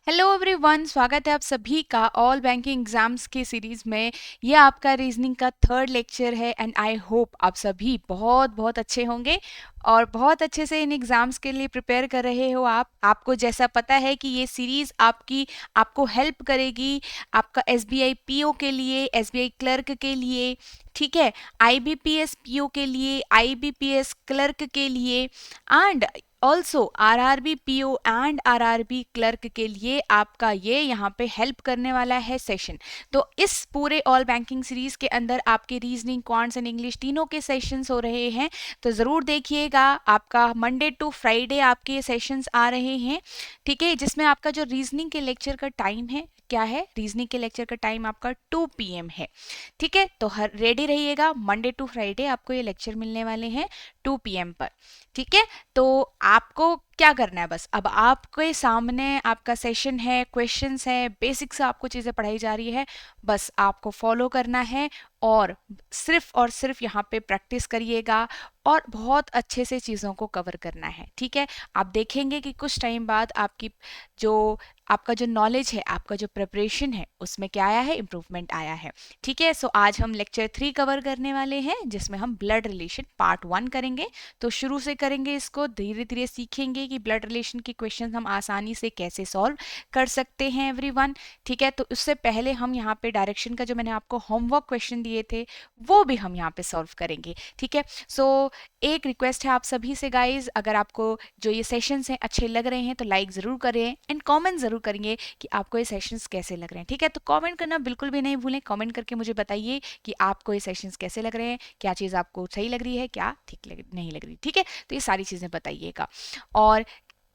Hello everyone, स्वागत है आप सभी का ऑल बैंकिंग एग्जाम्स की सीरीज में। ये आपका रीजनिंग का थर्ड लेक्चर है एंड आई होप आप सभी बहुत बहुत अच्छे होंगे और बहुत अच्छे से इन एग्जाम्स के लिए प्रिपेयर कर रहे हो। आपको जैसा पता है कि ये सीरीज आपको हेल्प करेगी आपका एसबीआई पीओ के लिए, एसबीआई क्लर्क के लिए, ठीक है, आईबीपीएस पीओ के लिए, आईबीपीएस क्लर्क के लिए and also RRB PO and RRB clerk के लिए आपका ये यहाँ पे हेल्प करने वाला है सेशन। तो इस पूरे ऑल बैंकिंग सीरीज के अंदर आपके रीजनिंग, क्वांट्स एंड इंग्लिश तीनों के सेशंस हो रहे हैं। तो ज़रूर देखिएगा, आपका मंडे टू फ्राइडे आपके ये सेशंस आ रहे हैं, ठीक है, जिसमें आपका जो रीजनिंग के लेक्चर का टाइम है क्या है, रीजनिंग के लेक्चर का टाइम आपका 2 PM है, ठीक है। तो हर रेडी रहिएगा, मंडे टू फ्राइडे आपको ये लेक्चर मिलने वाले हैं 2 PM पर, ठीक है। तो आपको क्या करना है, बस अब आपके सामने आपका सेशन है, क्वेश्चंस है, बेसिक से आपको चीज़ें पढ़ाई जा रही है, बस आपको फॉलो करना है और सिर्फ यहाँ पे प्रैक्टिस करिएगा और बहुत अच्छे से चीज़ों को कवर करना है, ठीक है। आप देखेंगे कि कुछ टाइम बाद आपका जो नॉलेज है, आपका जो प्रिपरेशन है, उसमें क्या आया है, इम्प्रूवमेंट आया है, ठीक है। सो आज हम लेक्चर 3 कवर करने वाले हैं, जिसमें हम ब्लड रिलेशन पार्ट 1 करेंगे। तो शुरू से करेंगे, इसको धीरे धीरे सीखेंगे कि ब्लड रिलेशन के क्वेश्चन हम आसानी से कैसे सॉल्व कर सकते हैं एवरीवन, ठीक है। तो उससे पहले हम यहाँ पे डायरेक्शन का जो मैंने आपको होमवर्क क्वेश्चन दिए थे वो भी हम यहाँ पे सॉल्व करेंगे, ठीक है। सो एक रिक्वेस्ट है आप सभी से गाइज, अगर आपको जो ये सेशंस हैं अच्छे लग रहे हैं तो लाइक ज़रूर करें एंड कमेंट ज़रूर करेंगे कि आपको ये सेशंस कैसे लग रहे हैं, ठीक है। तो कमेंट करना बिल्कुल भी नहीं भूलें, कमेंट करके मुझे बताइए कि आपको ये सेशंस कैसे लग रहे हैं, क्या चीज़ आपको सही लग रही है, क्या नहीं लग रही, ठीक है। तो ये सारी चीज़ें बताइएगा और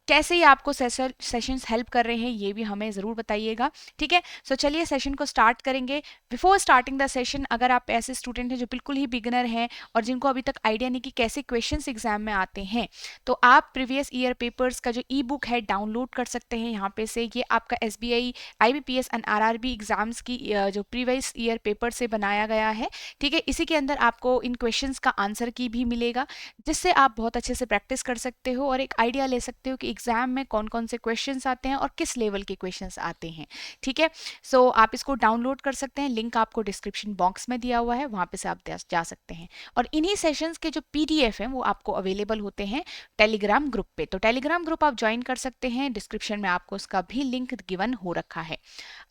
कैसे ये आपको सेशंस हेल्प कर रहे हैं ये भी हमें ज़रूर बताइएगा, ठीक है। सो चलिए सेशन को स्टार्ट करेंगे। बिफोर स्टार्टिंग द सेशन, अगर आप ऐसे स्टूडेंट हैं जो बिल्कुल ही बिगिनर हैं और जिनको अभी तक आइडिया नहीं कि कैसे क्वेश्चंस एग्जाम में आते हैं, तो आप प्रीवियस ईयर पेपर्स का जो ई बुक है डाउनलोड कर सकते हैं यहाँ पे से। ये आपका SBI, IBPS and RRB exams की जो प्रीवियस ईयर पेपर से बनाया गया है, ठीक है। इसी के अंदर आपको इन क्वेश्चंस का आंसर की भी मिलेगा, जिससे आप बहुत अच्छे से प्रैक्टिस कर सकते हो और एक आइडिया ले सकते हो कि एग्जाम में कौन कौन से क्वेश्चंस आते हैं और किस लेवल के क्वेश्चंस आते हैं, ठीक है। सो आप इसको डाउनलोड कर सकते हैं, लिंक आपको डिस्क्रिप्शन बॉक्स में दिया हुआ है, वहां पे से आप जा सकते हैं। और इन्हीं सेशंस के जो पीडीएफ हैं वो आपको अवेलेबल होते हैं टेलीग्राम ग्रुप पे। तो टेलीग्राम ग्रुप आप ज्वाइन कर सकते हैं, डिस्क्रिप्शन में आपको उसका भी लिंक गिवन हो रखा है।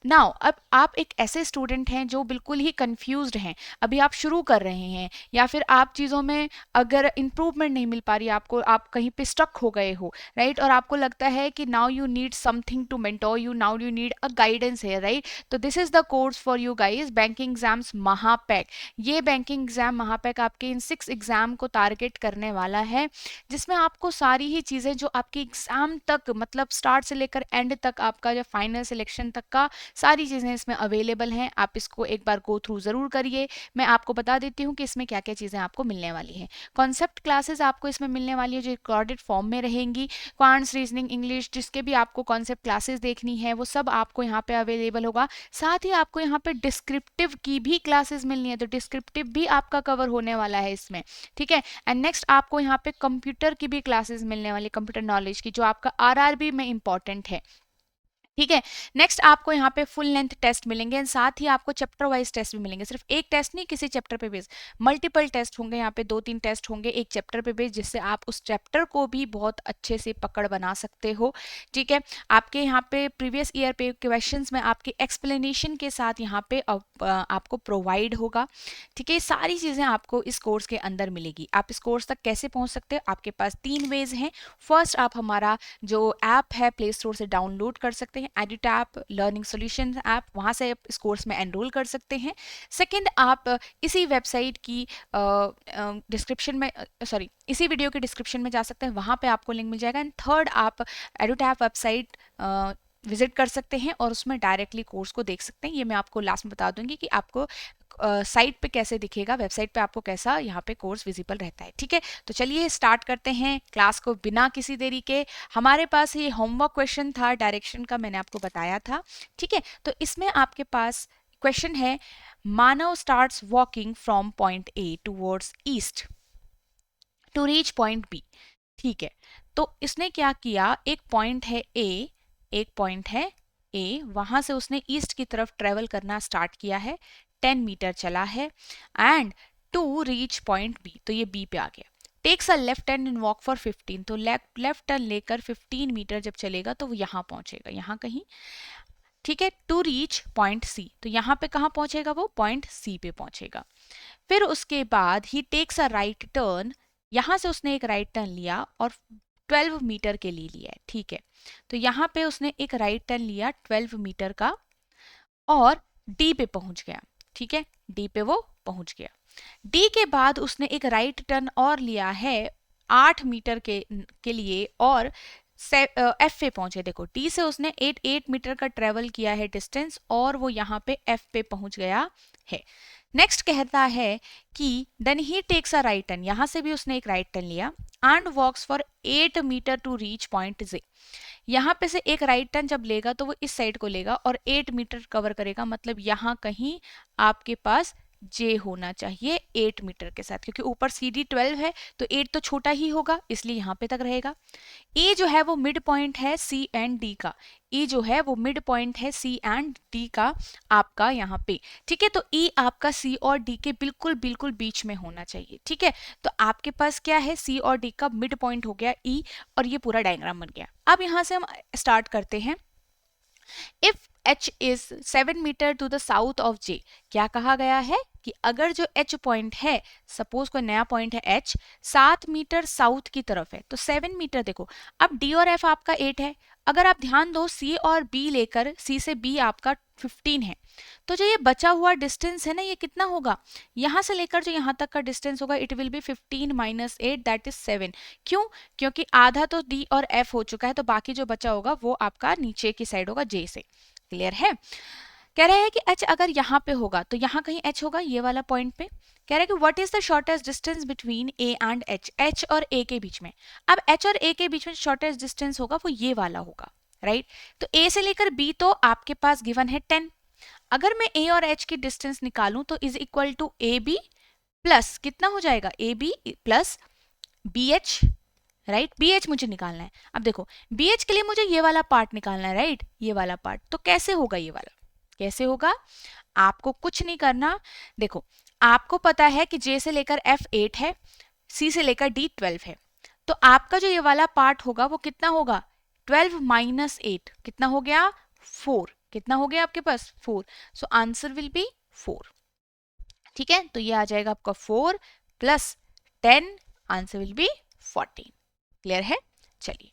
नाउ अब आप एक ऐसे स्टूडेंट हैं जो बिल्कुल ही कंफ्यूज्ड हैं, अभी आप शुरू कर रहे हैं या फिर आप चीज़ों में अगर इम्प्रूवमेंट नहीं मिल पा रही है आपको, आप कहीं पे स्टक हो गए हो, राइट, और आपको लगता है कि now you need something to mentor you, now you need a guidance है, राइट। तो this is the course for you guys, banking exams महापैक। ये बैंकिंग एग्जाम महापैक आपके इन 6 एग्जाम को टारगेट करने वाला है, जिसमें आपको सारी ही चीज़ें जो आपकी एग्जाम तक, मतलब स्टार्ट से लेकर एंड तक, आपका जो फाइनल सिलेक्शन तक का सारी चीज़ें इसमें अवेलेबल हैं। आप इसको एक बार गो थ्रू ज़रूर करिए। मैं आपको बता देती हूँ कि इसमें क्या क्या चीज़ें आपको मिलने वाली हैं। कॉन्सेप्ट क्लासेस आपको इसमें मिलने वाली है जो रिकॉर्डेड फॉर्म में रहेंगी। क्वांट्स, रीजनिंग, इंग्लिश, जिसके भी आपको कॉन्सेप्ट क्लासेस देखनी है वो सब आपको यहाँ पे अवेलेबल होगा। साथ ही आपको यहाँ पे डिस्क्रिप्टिव की भी क्लासेस मिलनी है, तो डिस्क्रिप्टिव भी आपका कवर होने वाला है इसमें, ठीक है। एंड नेक्स्ट आपको यहाँ पे कंप्यूटर की भी क्लासेस मिलने वाली, कंप्यूटर नॉलेज की, जो आपका आरआरबी में इंपॉर्टेंट है, ठीक है। नेक्स्ट आपको यहाँ पे फुल लेंथ टेस्ट मिलेंगे एंड साथ ही आपको चैप्टर वाइज टेस्ट भी मिलेंगे, सिर्फ एक टेस्ट नहीं किसी चैप्टर पे बेस्ड, मल्टीपल टेस्ट होंगे यहाँ पे, 2-3 टेस्ट होंगे एक चैप्टर पे बेस्ड, जिससे आप उस चैप्टर को भी बहुत अच्छे से पकड़ बना सकते हो, ठीक है। आपके यहाँ पे प्रीवियस ईयर पे क्वेश्चंस में आपके एक्सप्लेनेशन के साथ यहाँ पे आपको प्रोवाइड होगा, ठीक है। ये सारी चीज़ें आपको इस कोर्स के अंदर मिलेगी। आप इस कोर्स तक कैसे पहुँच सकते हो, आपके पास 3 वेज हैं। फर्स्ट, आप हमारा जो ऐप है प्ले स्टोर से डाउनलोड कर सकते हैं, एडिटैप लर्निंग सॉल्यूशन ऐप, वहाँ से आप इस कोर्स में एनरोल कर सकते हैं। सेकंड, आप इसी वेबसाइट की डिस्क्रिप्शन में, सॉरी, इसी वीडियो के डिस्क्रिप्शन में जा सकते हैं, वहाँ पे आपको लिंक मिल जाएगा। एंड थर्ड, आप एडिटैप वेबसाइट विजिट कर सकते हैं और उसमें डायरेक्टली कोर्स को देख सकते हैं। ये मैं आपको लास्ट में बता दूंगी कि आपको साइट पे कैसे दिखेगा, वेबसाइट पे आपको कैसा यहाँ पे कोर्स विजिबल रहता है, ठीक है। तो चलिए स्टार्ट करते हैं क्लास को बिना किसी देरी के। हमारे पास ये होमवर्क क्वेश्चन था डायरेक्शन का, मैंने आपको बताया था, ठीक है। तो इसमें आपके पास क्वेश्चन है, Manav starts walking from point A towards east to reach point B, ठीक है। तो इसने क्या किया, एक पॉइंट है ए, एक पॉइंट है ए, वहां से उसने ईस्ट की तरफ ट्रेवल करना स्टार्ट किया है, 10 मीटर चला है and to reach point B, तो ये बी पे आ गया। Takes a left turn and walk for 15, तो लेफ्ट टर्न लेकर 15 मीटर जब चलेगा तो वो यहाँ पहुंचेगा, यहाँ कहीं, ठीक है, टू रीच पॉइंट सी, तो यहाँ पे कहाँ पहुंचेगा वो, पॉइंट सी पे पहुंचेगा। फिर उसके बाद ही टेक्स अ राइट टर्न, यहां से उसने एक राइट टर्न लिया और 12 मीटर के लिए लिया है, ठीक है, तो यहाँ पे उसने एक राइट टर्न लिया 12 मीटर का और डी पे पहुंच गया, ठीक है, डी पे वो पहुंच गया। डी के बाद उसने एक राइट टर्न और लिया है 8 मीटर के लिए और एफ पे पहुंचे। देखो डी से उसने 8 मीटर का ट्रेवल किया है डिस्टेंस और वो यहाँ पे एफ पे पहुंच गया है। नेक्स्ट कहता है कि then he takes a right turn, यहां से भी उसने एक राइट टर्न लिया and walks for 8 metre to reach point J. यहाँ पे से एक राइट टर्न जब लेगा तो वो इस साइड को लेगा और 8 मीटर कवर करेगा, मतलब यहाँ कहीं आपके पास जे होना चाहिए 8 मीटर के साथ, क्योंकि ऊपर सी डी 12 है तो 8 तो छोटा ही होगा इसलिए यहाँ पे तक रहेगा। ए जो है वो मिड पॉइंट है सी एंड डी का, ई जो है वो मिड पॉइंट है सी एंड डी का आपका यहाँ पे, ठीक है, तो ई आपका सी और डी के बिल्कुल बिल्कुल बीच में होना चाहिए, ठीक है, तो आपके पास क्या है, सी और डी का मिड पॉइंट हो गया ई और ये पूरा डायग्राम बन गया। अब यहाँ से हम स्टार्ट करते हैं। If H is 7 metres to the south of J, क्या कहा गया है कि अगर जो H पॉइंट है, सपोज कोई नया पॉइंट है H 7 मीटर साउथ की तरफ है तो 7 मीटर, देखो अब D और F आपका 8 है, अगर आप ध्यान दो C और B लेकर, C से B आपका 15 है, तो जो ये बचा हुआ डिस्टेंस है ना ये कितना होगा, यहां से लेकर जो यहां तक का डिस्टेंस होगा it will be 15 minus 8 that is 7। क्यों, क्योंकि आधा तो D और F हो चुका है तो बाकी जो बचा होगा वो आपका नीचे की साइड होगा J से। क्लियर है। कह रहा है कि H अगर यहाँ पे होगा तो यहाँ कहीं H होगा ये वाला पॉइंट पे। कह रहा है कि what is the shortest distance between A and H, H और A के बीच में। अब H और A के बीच में शॉर्टेस्ट डिस्टेंस होगा वो ये वाला होगा, राइट, तो A से लेकर B तो आपके पास गिवन है 10। अगर मैं A और H की डिस्टेंस निकालूं तो is equal to A B plus कितना हो जाएगा, A B plus B H, right, B H मुझे निकालना है। अब देखो बी एच के लिए मुझे ये वाला पार्ट निकालना है, राइट, ये वाला पार्ट, तो कैसे होगा ये वाला, कैसे होगा, आपको कुछ नहीं करना। देखो आपको पता है कि जे से लेकर एफ 8 है, सी से लेकर डी 12 है, तो आपका जो ये वाला पार्ट होगा वो कितना होगा, 12 माइनस 8 कितना हो गया, 4, कितना हो गया आपके पास 4, सो आंसर विल बी 4, ठीक है, तो ये आ जाएगा आपका 4 plus 10, answer will be 14। Clear है। चलिए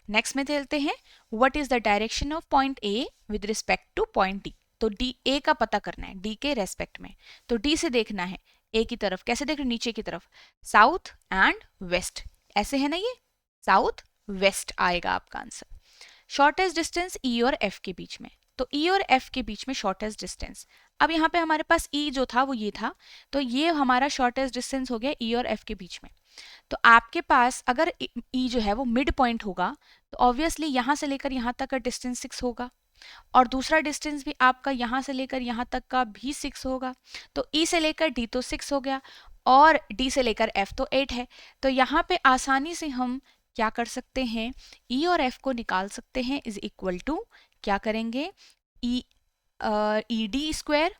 नेक्स्ट में चलते हैं, what is the direction of point A with respect two point D, तो डी ए का पता करना है डी के रेस्पेक्ट में, तो डी से देखना है ए की तरफ, कैसे देख रहे नीचे की तरफ, साउथ एंड वेस्ट, ऐसे है ना, ये साउथ वेस्ट आएगा आपका आंसर। शॉर्टेस्ट डिस्टेंस ई और एफ के बीच में, तो ई और एफ के बीच में शॉर्टेस्ट डिस्टेंस, अब यहाँ पे हमारे पास ई जो था वो ये था, तो ये हमारा शॉर्टेस्ट डिस्टेंस हो गया ई और एफ के बीच में। तो आपके पास अगर ई जो है वो मिड पॉइंट होगा तो ऑब्वियसली यहां से लेकर यहां तक का डिस्टेंस 6 होगा और दूसरा डिस्टेंस भी आपका यहां से लेकर यहां तक का भी 6 होगा, तो ई से लेकर डी तो 6 हो गया और डी से लेकर एफ तो 8 है, तो यहाँ पे आसानी से हम क्या कर सकते हैं, ई और एफ को निकाल सकते हैं, इज इक्वल टू क्या करेंगे, E E D square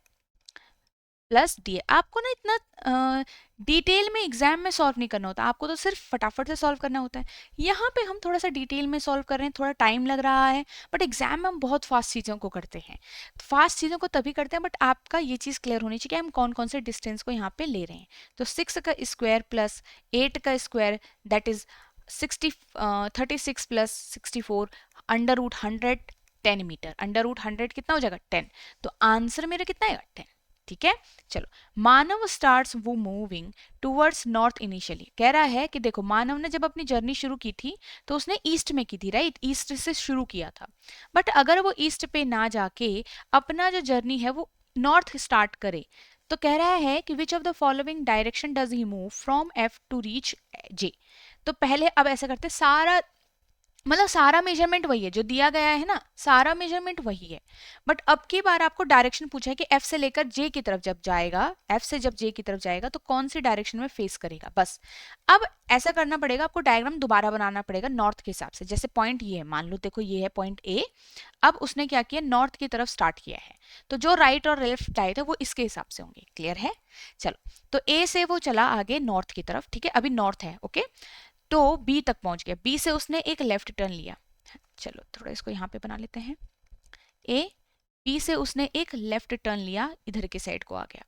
plus D. आपको ना इतना डिटेल में एग्जाम में सॉल्व नहीं करना होता, आपको तो सिर्फ फटाफट से सॉल्व करना होता है। यहाँ पे हम थोड़ा सा डिटेल में सॉल्व कर रहे हैं, थोड़ा टाइम लग रहा है, बट एग्जाम में हम बहुत फास्ट चीज़ों को करते हैं। फास्ट चीज़ों को तभी करते हैं, बट आपका ये चीज़ क्लियर होनी चाहिए कि हम कौन कौन से डिस्टेंस को यहाँ पे ले रहे हैं। तो 6 का स्क्वायर प्लस 8 का square that is 36 plus 64 under root 100 10 metres, under root 100 कितना हो जाएगा 10, तो आंसर मेरा कितना आएगा 10। ठीक है, चलो मानव स्टार्ट्स वो मूविंग टूवर्ड्स नॉर्थ इनिशियली। कह रहा है कि देखो मानव ने जब अपनी जर्नी शुरू की थी तो उसने ईस्ट में की थी, राइट, ईस्ट से शुरू किया था, बट अगर वो ईस्ट पे ना जाके अपना जो जर्नी है वो नॉर्थ स्टार्ट करे तो कह रहा है कि which of the following direction does he move from F to reach J. तो पहले अब ऐसा करते सारा मतलब सारा मेजरमेंट वही है जो दिया गया है ना, सारा मेजरमेंट वही है। बट अब की बार आपको डायरेक्शन पूछा है कि एफ से लेकर जे की तरफ जब जाएगा, एफ से जब जे की तरफ जाएगा तो कौन सी डायरेक्शन में फेस करेगा, बस। अब ऐसा करना पड़ेगा, आपको डायग्राम दोबारा बनाना पड़ेगा नॉर्थ के हिसाब से। जैसे पॉइंट ये है, मान लो देखो ये है पॉइंट ए, अब उसने क्या किया, नॉर्थ की तरफ स्टार्ट किया है, तो जो राइट और लेफ्ट साइड है वो इसके हिसाब से होंगे। क्लियर है? चलो, तो ए से वो चला आगे नॉर्थ की तरफ, ठीक है, अभी नॉर्थ है, ओके। तो बी तक पहुंच गया, बी से उसने एक लेफ्ट टर्न लिया। चलो थोड़ा इसको यहाँ पे बना लेते हैं। ए, बी से उसने एक लेफ्ट टर्न लिया, इधर के साइड को आ गया।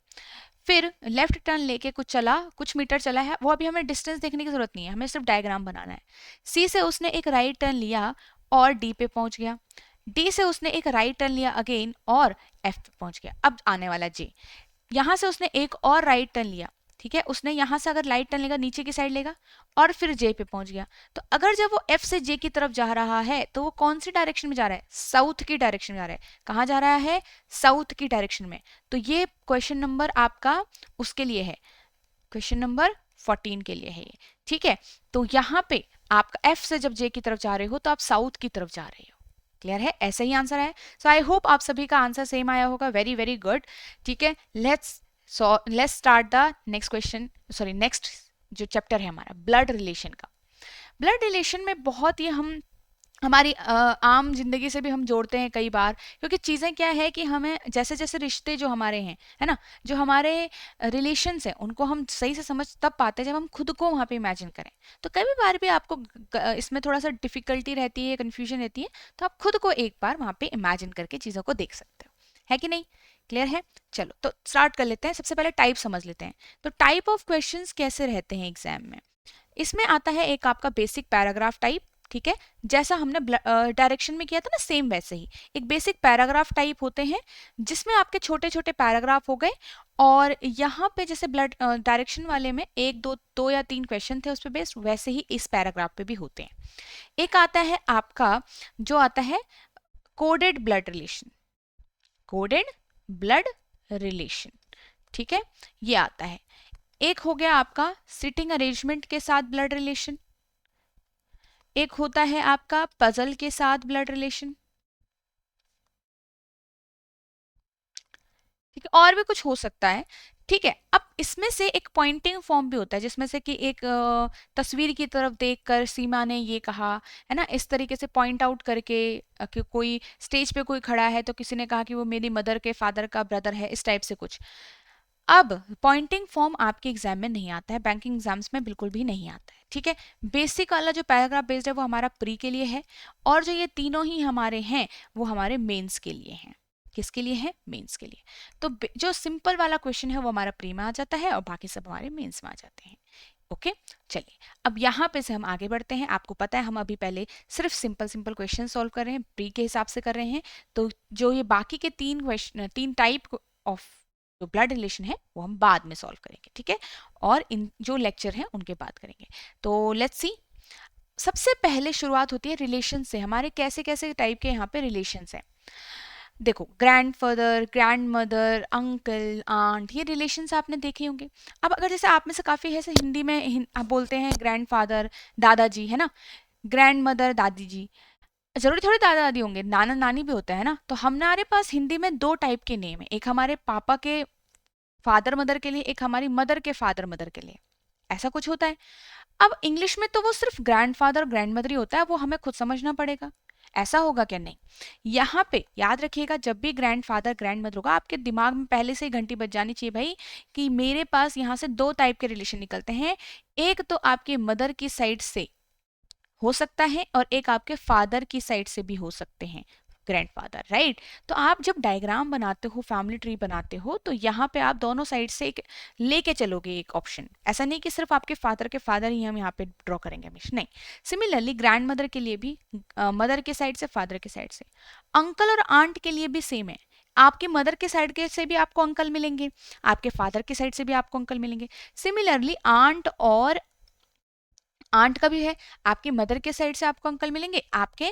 फिर लेफ्ट टर्न लेके कुछ चला, कुछ मीटर चला है, वो अभी हमें डिस्टेंस देखने की जरूरत नहीं है, हमें सिर्फ डायग्राम बनाना है। सी से उसने एक राइट टर्न लिया और डी पे पहुंच गया। डी से उसने एक राइट टर्न लिया अगेन और एफ पे पहुंच गया। अब आने वाला जे, यहां से उसने एक और राइट टर्न लिया, ठीक है, उसने यहां से अगर राइट टर्न लेगा नीचे की साइड लेगा और फिर जे पे पहुंच गया। तो अगर जब वो एफ से जे की तरफ जा रहा है तो वो कौन सी डायरेक्शन में जा रहा है, साउथ की डायरेक्शन में जा रहा है। कहां जा रहा है, साउथ की डायरेक्शन में। तो ये क्वेश्चन नंबर आपका उसके लिए है, क्वेश्चन नंबर 14 के लिए है ये, ठीक है। तो यहां पे आपका एफ से जब जे की तरफ जा रहे हो तो आप साउथ की तरफ जा रहे हो। क्लियर है? ऐसा ही आंसर है। सो आई होप आप सभी का आंसर सेम आया होगा, वेरी वेरी गुड। ठीक है, let's start the next question, sorry next जो चैप्टर है हमारा, ब्लड रिलेशन का। ब्लड रिलेशन में बहुत ही हम हमारी आम जिंदगी से भी हम जोड़ते हैं कई बार, क्योंकि चीज़ें क्या है कि हमें जैसे जैसे रिश्ते जो हमारे हैं, है ना, जो हमारे रिलेशंस हैं, उनको हम सही से समझ तब पाते हैं जब हम खुद को वहाँ पे इमेजिन करें। तो कई बार भी आपको इसमें थोड़ा सा डिफिकल्टी रहती है, कन्फ्यूजन रहती है, तो आप खुद को एक बार वहाँ पे इमेजिन करके चीज़ों को देख सकते हो, है कि नहीं? क्लियर है? चलो तो स्टार्ट कर लेते हैं। सबसे पहले टाइप समझ लेते हैं। तो टाइप ऑफ क्वेश्चंस कैसे रहते हैं एग्जाम में। इसमें आता है एक आपका बेसिक पैराग्राफ टाइप, ठीक है, जैसा हमने डायरेक्शन में किया था ना, सेम वैसे ही एक बेसिक पैराग्राफ टाइप होते हैं, जिसमें आपके छोटे छोटे पैराग्राफ हो गए। और यहाँ पे जैसे ब्लड डायरेक्शन वाले में एक दो या तीन क्वेश्चन थे उस पर बेस्ड, वैसे ही इस पैराग्राफ पे भी होते हैं। एक आता है आपका, जो आता है coded blood relation, coded blood relation, ठीक है, ये आता है। एक हो गया आपका सिटिंग अरेंजमेंट के साथ ब्लड रिलेशन, एक होता है आपका पजल के साथ ब्लड रिलेशन, ठीक है, और भी कुछ हो सकता है। ठीक है, अब इसमें से एक पॉइंटिंग फॉर्म भी होता है, जिसमें से कि एक तस्वीर की तरफ देखकर सीमा ने ये कहा, है ना, इस तरीके से पॉइंट आउट करके कि कोई स्टेज पे कोई खड़ा है तो किसी ने कहा कि वो मेरी मदर के फादर का ब्रदर है, इस टाइप से कुछ। अब पॉइंटिंग फॉर्म आपके एग्जाम में नहीं आता है, बैंकिंग एग्जाम्स में बिल्कुल भी नहीं आता है, ठीक है। बेसिक वाला जो पैराग्राफ बेस्ड है वो हमारा प्री के लिए है, और जो ये तीनों ही हमारे हैं वो हमारे मेंस के लिए हैं। किसके लिए है? मेंस के लिए। तो जो सिंपल वाला क्वेश्चन है वो हमारा प्री में आ जाता है और बाकी सब हमारे मेंस में आ जाते हैं। ओके, चलिए अब यहाँ पे से हम आगे बढ़ते हैं। आपको पता है हम अभी पहले सिर्फ सिंपल सिंपल क्वेश्चन सॉल्व कर रहे हैं, प्री के हिसाब से कर रहे हैं। तो जो ये बाकी के तीन क्वेश्चन, तीन टाइप ऑफ जो ब्लड रिलेशन है वो हम बाद में सॉल्व करेंगे, ठीक है, और इन जो लेक्चर हैं उनके बाद करेंगे। तो लेट्स सी, सबसे पहले शुरुआत होती है रिलेशन से। हमारे कैसे कैसे टाइप के यहाँ पे रिलेशंस हैं। देखो, grandfather, grand mother, uncle, aunt, ये रिलेशंस आपने देखे होंगे। अब अगर जैसे आप में से काफ़ी है हिंदी में आप बोलते हैं ग्रैंडफादर दादाजी, है ना, ग्रैंड मदर दादी जी, जरूरी थोड़ी दादा दादी होंगे, नाना नानी भी होता है ना। तो हमारे पास हिंदी में दो टाइप के नेम है, एक हमारे पापा के फादर मदर के लिए, एक हमारी मदर के फादर मदर के लिए, ऐसा कुछ होता है। अब इंग्लिश में तो वो सिर्फ ग्रैंडफादर और ग्रैंड मदर ही होता है, वो हमें खुद समझना पड़ेगा। ऐसा होगा क्या? नहीं, यहाँ पे याद रखिएगा, जब भी ग्रैंडफादर ग्रैंड मदर होगा आपके दिमाग में पहले से ही घंटी बज जानी चाहिए भाई, कि मेरे पास यहाँ से दो टाइप के रिलेशन निकलते हैं। एक तो आपके मदर की साइड से हो सकता है और एक आपके फादर की साइड से भी हो सकते हैं, ग्रैंडफादर, राइट। तो आप जब डायग्राम बनाते हो, फैमिली ट्री बनाते हो, तो यहाँ पे आप दोनों साइड से एक लेके चलोगे एक ऑप्शन। ऐसा नहीं कि सिर्फ आपके फादर के फादर ही हम यहाँ पे ड्रॉ करेंगे हमेशा, नहीं। सिमिलरली ग्रैंड मदर के लिए भी मदर के साइड से, फादर के साइड से। अंकल और आंट के लिए भी सेम है, आपकी मदर के साइड के से भी आपको अंकल मिलेंगे, आपके फादर के साइड से भी आपको अंकल मिलेंगे। सिमिलरली आंट का भी है, आपकी मदर के साइड से आपको अंकल मिलेंगे, आपके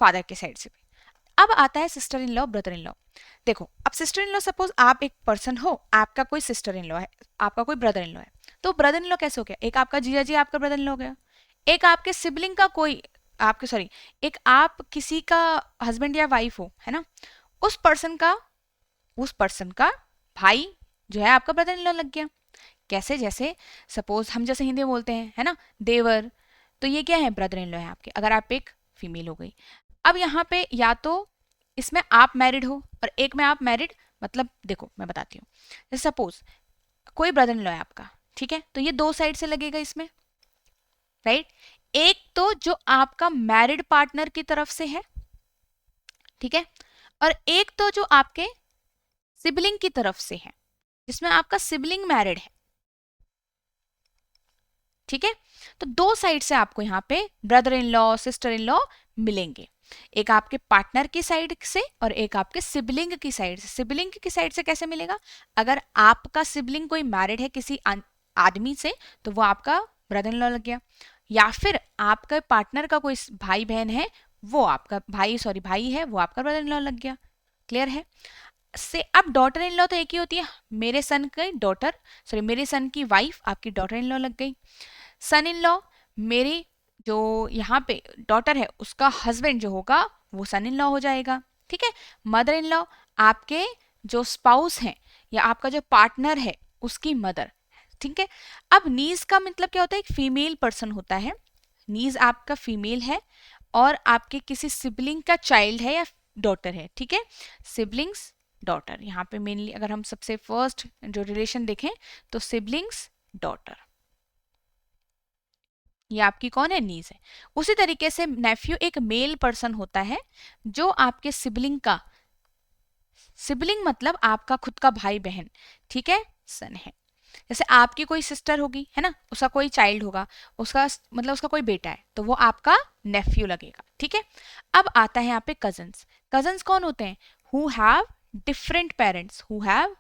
फादर के साइड से भी। अब आता है sister in law, brother in law. देखो, अब सिस्टर इन लॉ, सपोज आप एक पर्सन हो, आपका कोई सिस्टर इन लॉ है, आपका कोई ब्रदर इन लॉ है, तो ब्रदर इन लॉ कैसे हो गया? एक आपका जीजा जी आपका ब्रदर इन लॉ हो गया, एक आपके सिबलिंग का कोई आपके सॉरी एक आप किसी का हस्बैंड या वाइफ हो, है ना, उस पर्सन का भाई जो है आपका ब्रदर इन लॉ लग गया। कैसे? जैसे सपोज हम जैसे हिंदी में बोलते हैं, है ना, देवर, तो ये क्या है? ब्रदर इन लॉ है आपके, अगर आप एक फीमेल हो गई। अब यहाँ पे या तो इसमें आप मैरिड हो और एक में आप मैरिड, मतलब देखो मैं बताती हूँ, जैसे सपोज कोई ब्रदर इन लॉ है आपका, ठीक है, तो ये दो साइड से लगेगा इसमें, राइट। एक तो जो आपका मैरिड पार्टनर की तरफ से है, ठीक है, और एक तो जो आपके सिबलिंग की तरफ से है, जिसमें आपका सिबलिंग मैरिड है, ठीक है। तो दो साइड से आपको यहाँ पे brother in law sister in law मिलेंगे, एक आपके पार्टनर की साइड से और एक आपके सिबलिंग की साइड से। सिबलिंग की साइड से कैसे मिलेगा? अगर आपका सिबलिंग कोई मैरिड है किसी आदमी से, तो वो आपका ब्रदर इन लॉ लग गया, या फिर आपका पार्टनर का कोई भाई बहन है, वो आपका भाई है, वो आपका ब्रदर इन लॉ लग गया। क्लियर है? से अब डॉटर इन लॉ तो एक ही होती है, मेरे सन की डॉटर, सॉरी मेरे सन की वाइफ आपकी डॉटर इन लॉ लग गई। सन इन लॉ, मेरी जो यहाँ पे डॉटर है उसका हस्बैंड जो होगा वो सन इन लॉ हो जाएगा, ठीक है। मदर इन लॉ, आपके जो स्पाउस हैं या आपका जो पार्टनर है उसकी मदर, ठीक है। अब नीज का मतलब क्या होता है? एक फीमेल पर्सन होता है, नीज आपका फीमेल है और आपके किसी सिबलिंग का चाइल्ड है या डॉटर है, ठीक है। सिबलिंग्स डॉटर, यहाँ पे मेनली अगर हम सबसे फर्स्ट जो रिलेशन देखें तो सिबलिंग्स डॉटर, ये आपकी कौन है? नीज है। उसी तरीके से नेफ्यू एक मेल पर्सन होता है जो आपके सिबलिंग का, सिबलिंग मतलब आपका खुद का भाई बहन, ठीक है, सन है। जैसे आपकी कोई सिस्टर होगी, है ना, उसका कोई चाइल्ड होगा, उसका मतलब उसका कोई बेटा है, तो वो आपका नेफ्यू लगेगा, ठीक है। अब आता है यहाँ पे कजन्स। कजन्स कौन होते हैं? Who have different parents, who have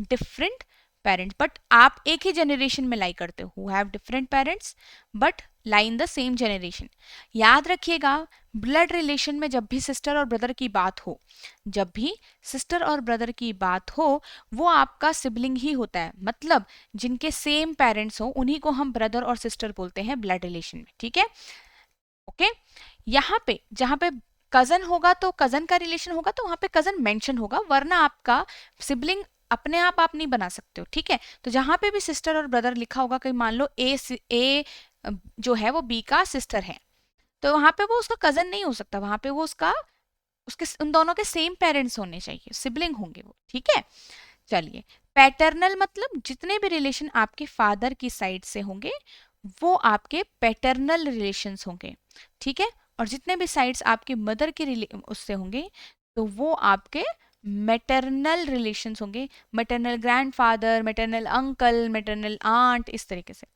different parents, but आप एक ही जनरेशन में लाई करते हो, who have different parents but lie in the same generation. याद रखिएगा, ब्लड रिलेशन में जब भी सिस्टर और ब्रदर की बात हो, जब भी सिस्टर और ब्रदर की बात हो, वो आपका सिबलिंग ही होता है, मतलब जिनके सेम पेरेंट्स हो उन्हीं को हम ब्रदर और सिस्टर बोलते हैं ब्लड रिलेशन में, ठीक है। ओके, यहाँ पे जहां पे कजन होगा तो कजन का रिलेशन होगा तो वहां पे कजन मेंशन होगा, वरना आपका सिबलिंग अपने आप नहीं बना सकते हो, ठीक है। तो जहां पे भी सिस्टर और ब्रदर लिखा होगा, कि मान लो ए जो है वो बी का सिस्टर है, तो वहां पे वो उसका कजन नहीं हो सकता, वहां पे वो उसका उसके उन दोनों के सेम पेरेंट्स होने चाहिए, सिबलिंग होंगे वो, ठीक है। चलिए, पैटर्नल मतलब जितने भी रिलेशन आपके फादर की साइड से होंगे वो आपके पैटर्नल रिलेशंस होंगे, ठीक है। और जितने भी साइड्स आपके मदर के उससे होंगे तो वो आपके मैटरनल रिलेशंस होंगे, maternal grandfather, maternal uncle, maternal aunt, इस तरीके से।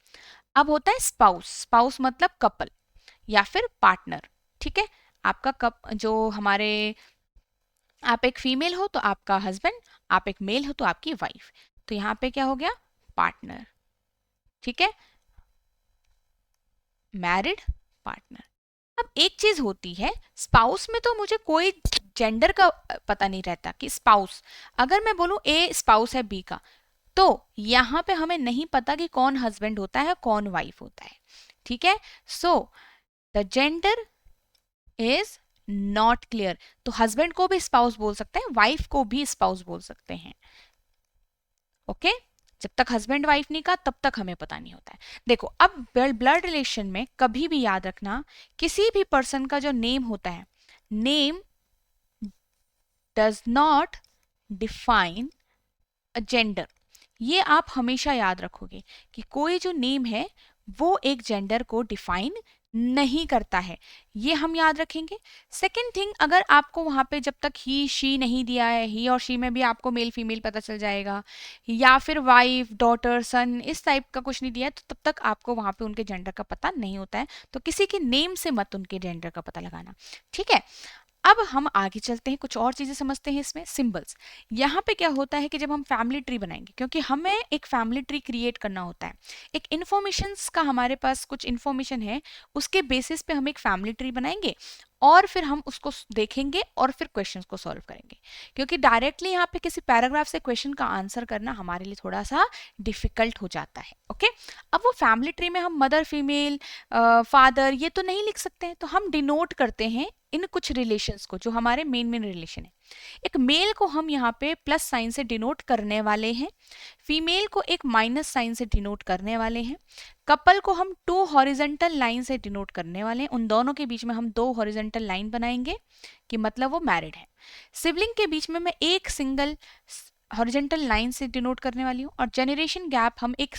अब होता है स्पाउस। स्पाउस मतलब कपल या फिर पार्टनर, ठीक है। आपका जो हमारे, आप एक फीमेल हो तो आपका हस्बैंड, आप एक मेल हो तो आपकी वाइफ, तो यहाँ पे क्या हो गया? पार्टनर, ठीक है, मैरिड पार्टनर। अब एक चीज होती है, स्पाउस में तो मुझे कोई जेंडर का पता नहीं रहता कि स्पाउस, अगर मैं बोलूं ए स्पाउस है बी का, तो यहाँ पे हमें नहीं पता कि कौन हस्बैंड होता है कौन वाइफ होता है, ठीक है। So the gender is not clear, तो हस्बैंड को भी स्पाउस बोल सकते हैं, वाइफ को भी स्पाउस बोल सकते हैं, ओके। जब तक हस्बैंड वाइफ नहीं कहा तब तक हमें पता नहीं होता है। देखो, अब ब्लड रिलेशन में कभी भी याद रखना, किसी भी पर्सन का जो नेम होता है, name does not define a gender, ये आप हमेशा याद रखोगे कि कोई जो नेम है वो एक जेंडर को डिफाइन नहीं करता है, ये हम याद रखेंगे। सेकेंड थिंग, अगर आपको वहां पे जब तक ही शी नहीं दिया है, ही और शी में भी आपको मेल फीमेल पता चल जाएगा, या फिर वाइफ डॉटर सन इस टाइप का कुछ नहीं दिया है, तो तब तक आपको वहां पे उनके जेंडर का पता नहीं होता है, तो किसी के नेम से मत उनके जेंडर का पता लगाना, ठीक है। अब हम आगे चलते हैं, कुछ और चीजें समझते हैं इसमें। सिंबल्स, यहाँ पे क्या होता है कि जब हम फैमिली ट्री बनाएंगे, क्योंकि हमें एक फैमिली ट्री क्रिएट करना होता है, एक इन्फॉर्मेशन का हमारे पास कुछ इन्फॉर्मेशन है, उसके बेसिस पे हम एक फैमिली ट्री बनाएंगे और फिर हम उसको देखेंगे और फिर क्वेश्चंस को सॉल्व करेंगे, क्योंकि डायरेक्टली यहाँ पे किसी पैराग्राफ से क्वेश्चन का आंसर करना हमारे लिए थोड़ा सा डिफिकल्ट हो जाता है। ओके, अब वो फैमिली ट्री में हम मदर, फीमेल, फादर ये तो नहीं लिख सकते हैं, तो हम डिनोट करते हैं इन कुछ रिलेशंस को जो हमारे मेन मेन रिलेशन है। एक मेल को हम यहाँ पे प्लस साइन से डिनोट करने वाले हैं, फीमेल को एक माइनस साइन से डिनोट करने वाले हैं, कपल को हम 2 हॉरिजेंटल लाइन से डिनोट करने वाले हैं, उन दोनों के बीच में हम 2 हॉरिजेंटल लाइन बनाएंगे कि मतलब वो मैरिड है। सिबलिंग के बीच में मैं एक सिंगल हॉरिजेंटल लाइन से डिनोट करने वाली हूँ, और जनरेशन गैप हम एक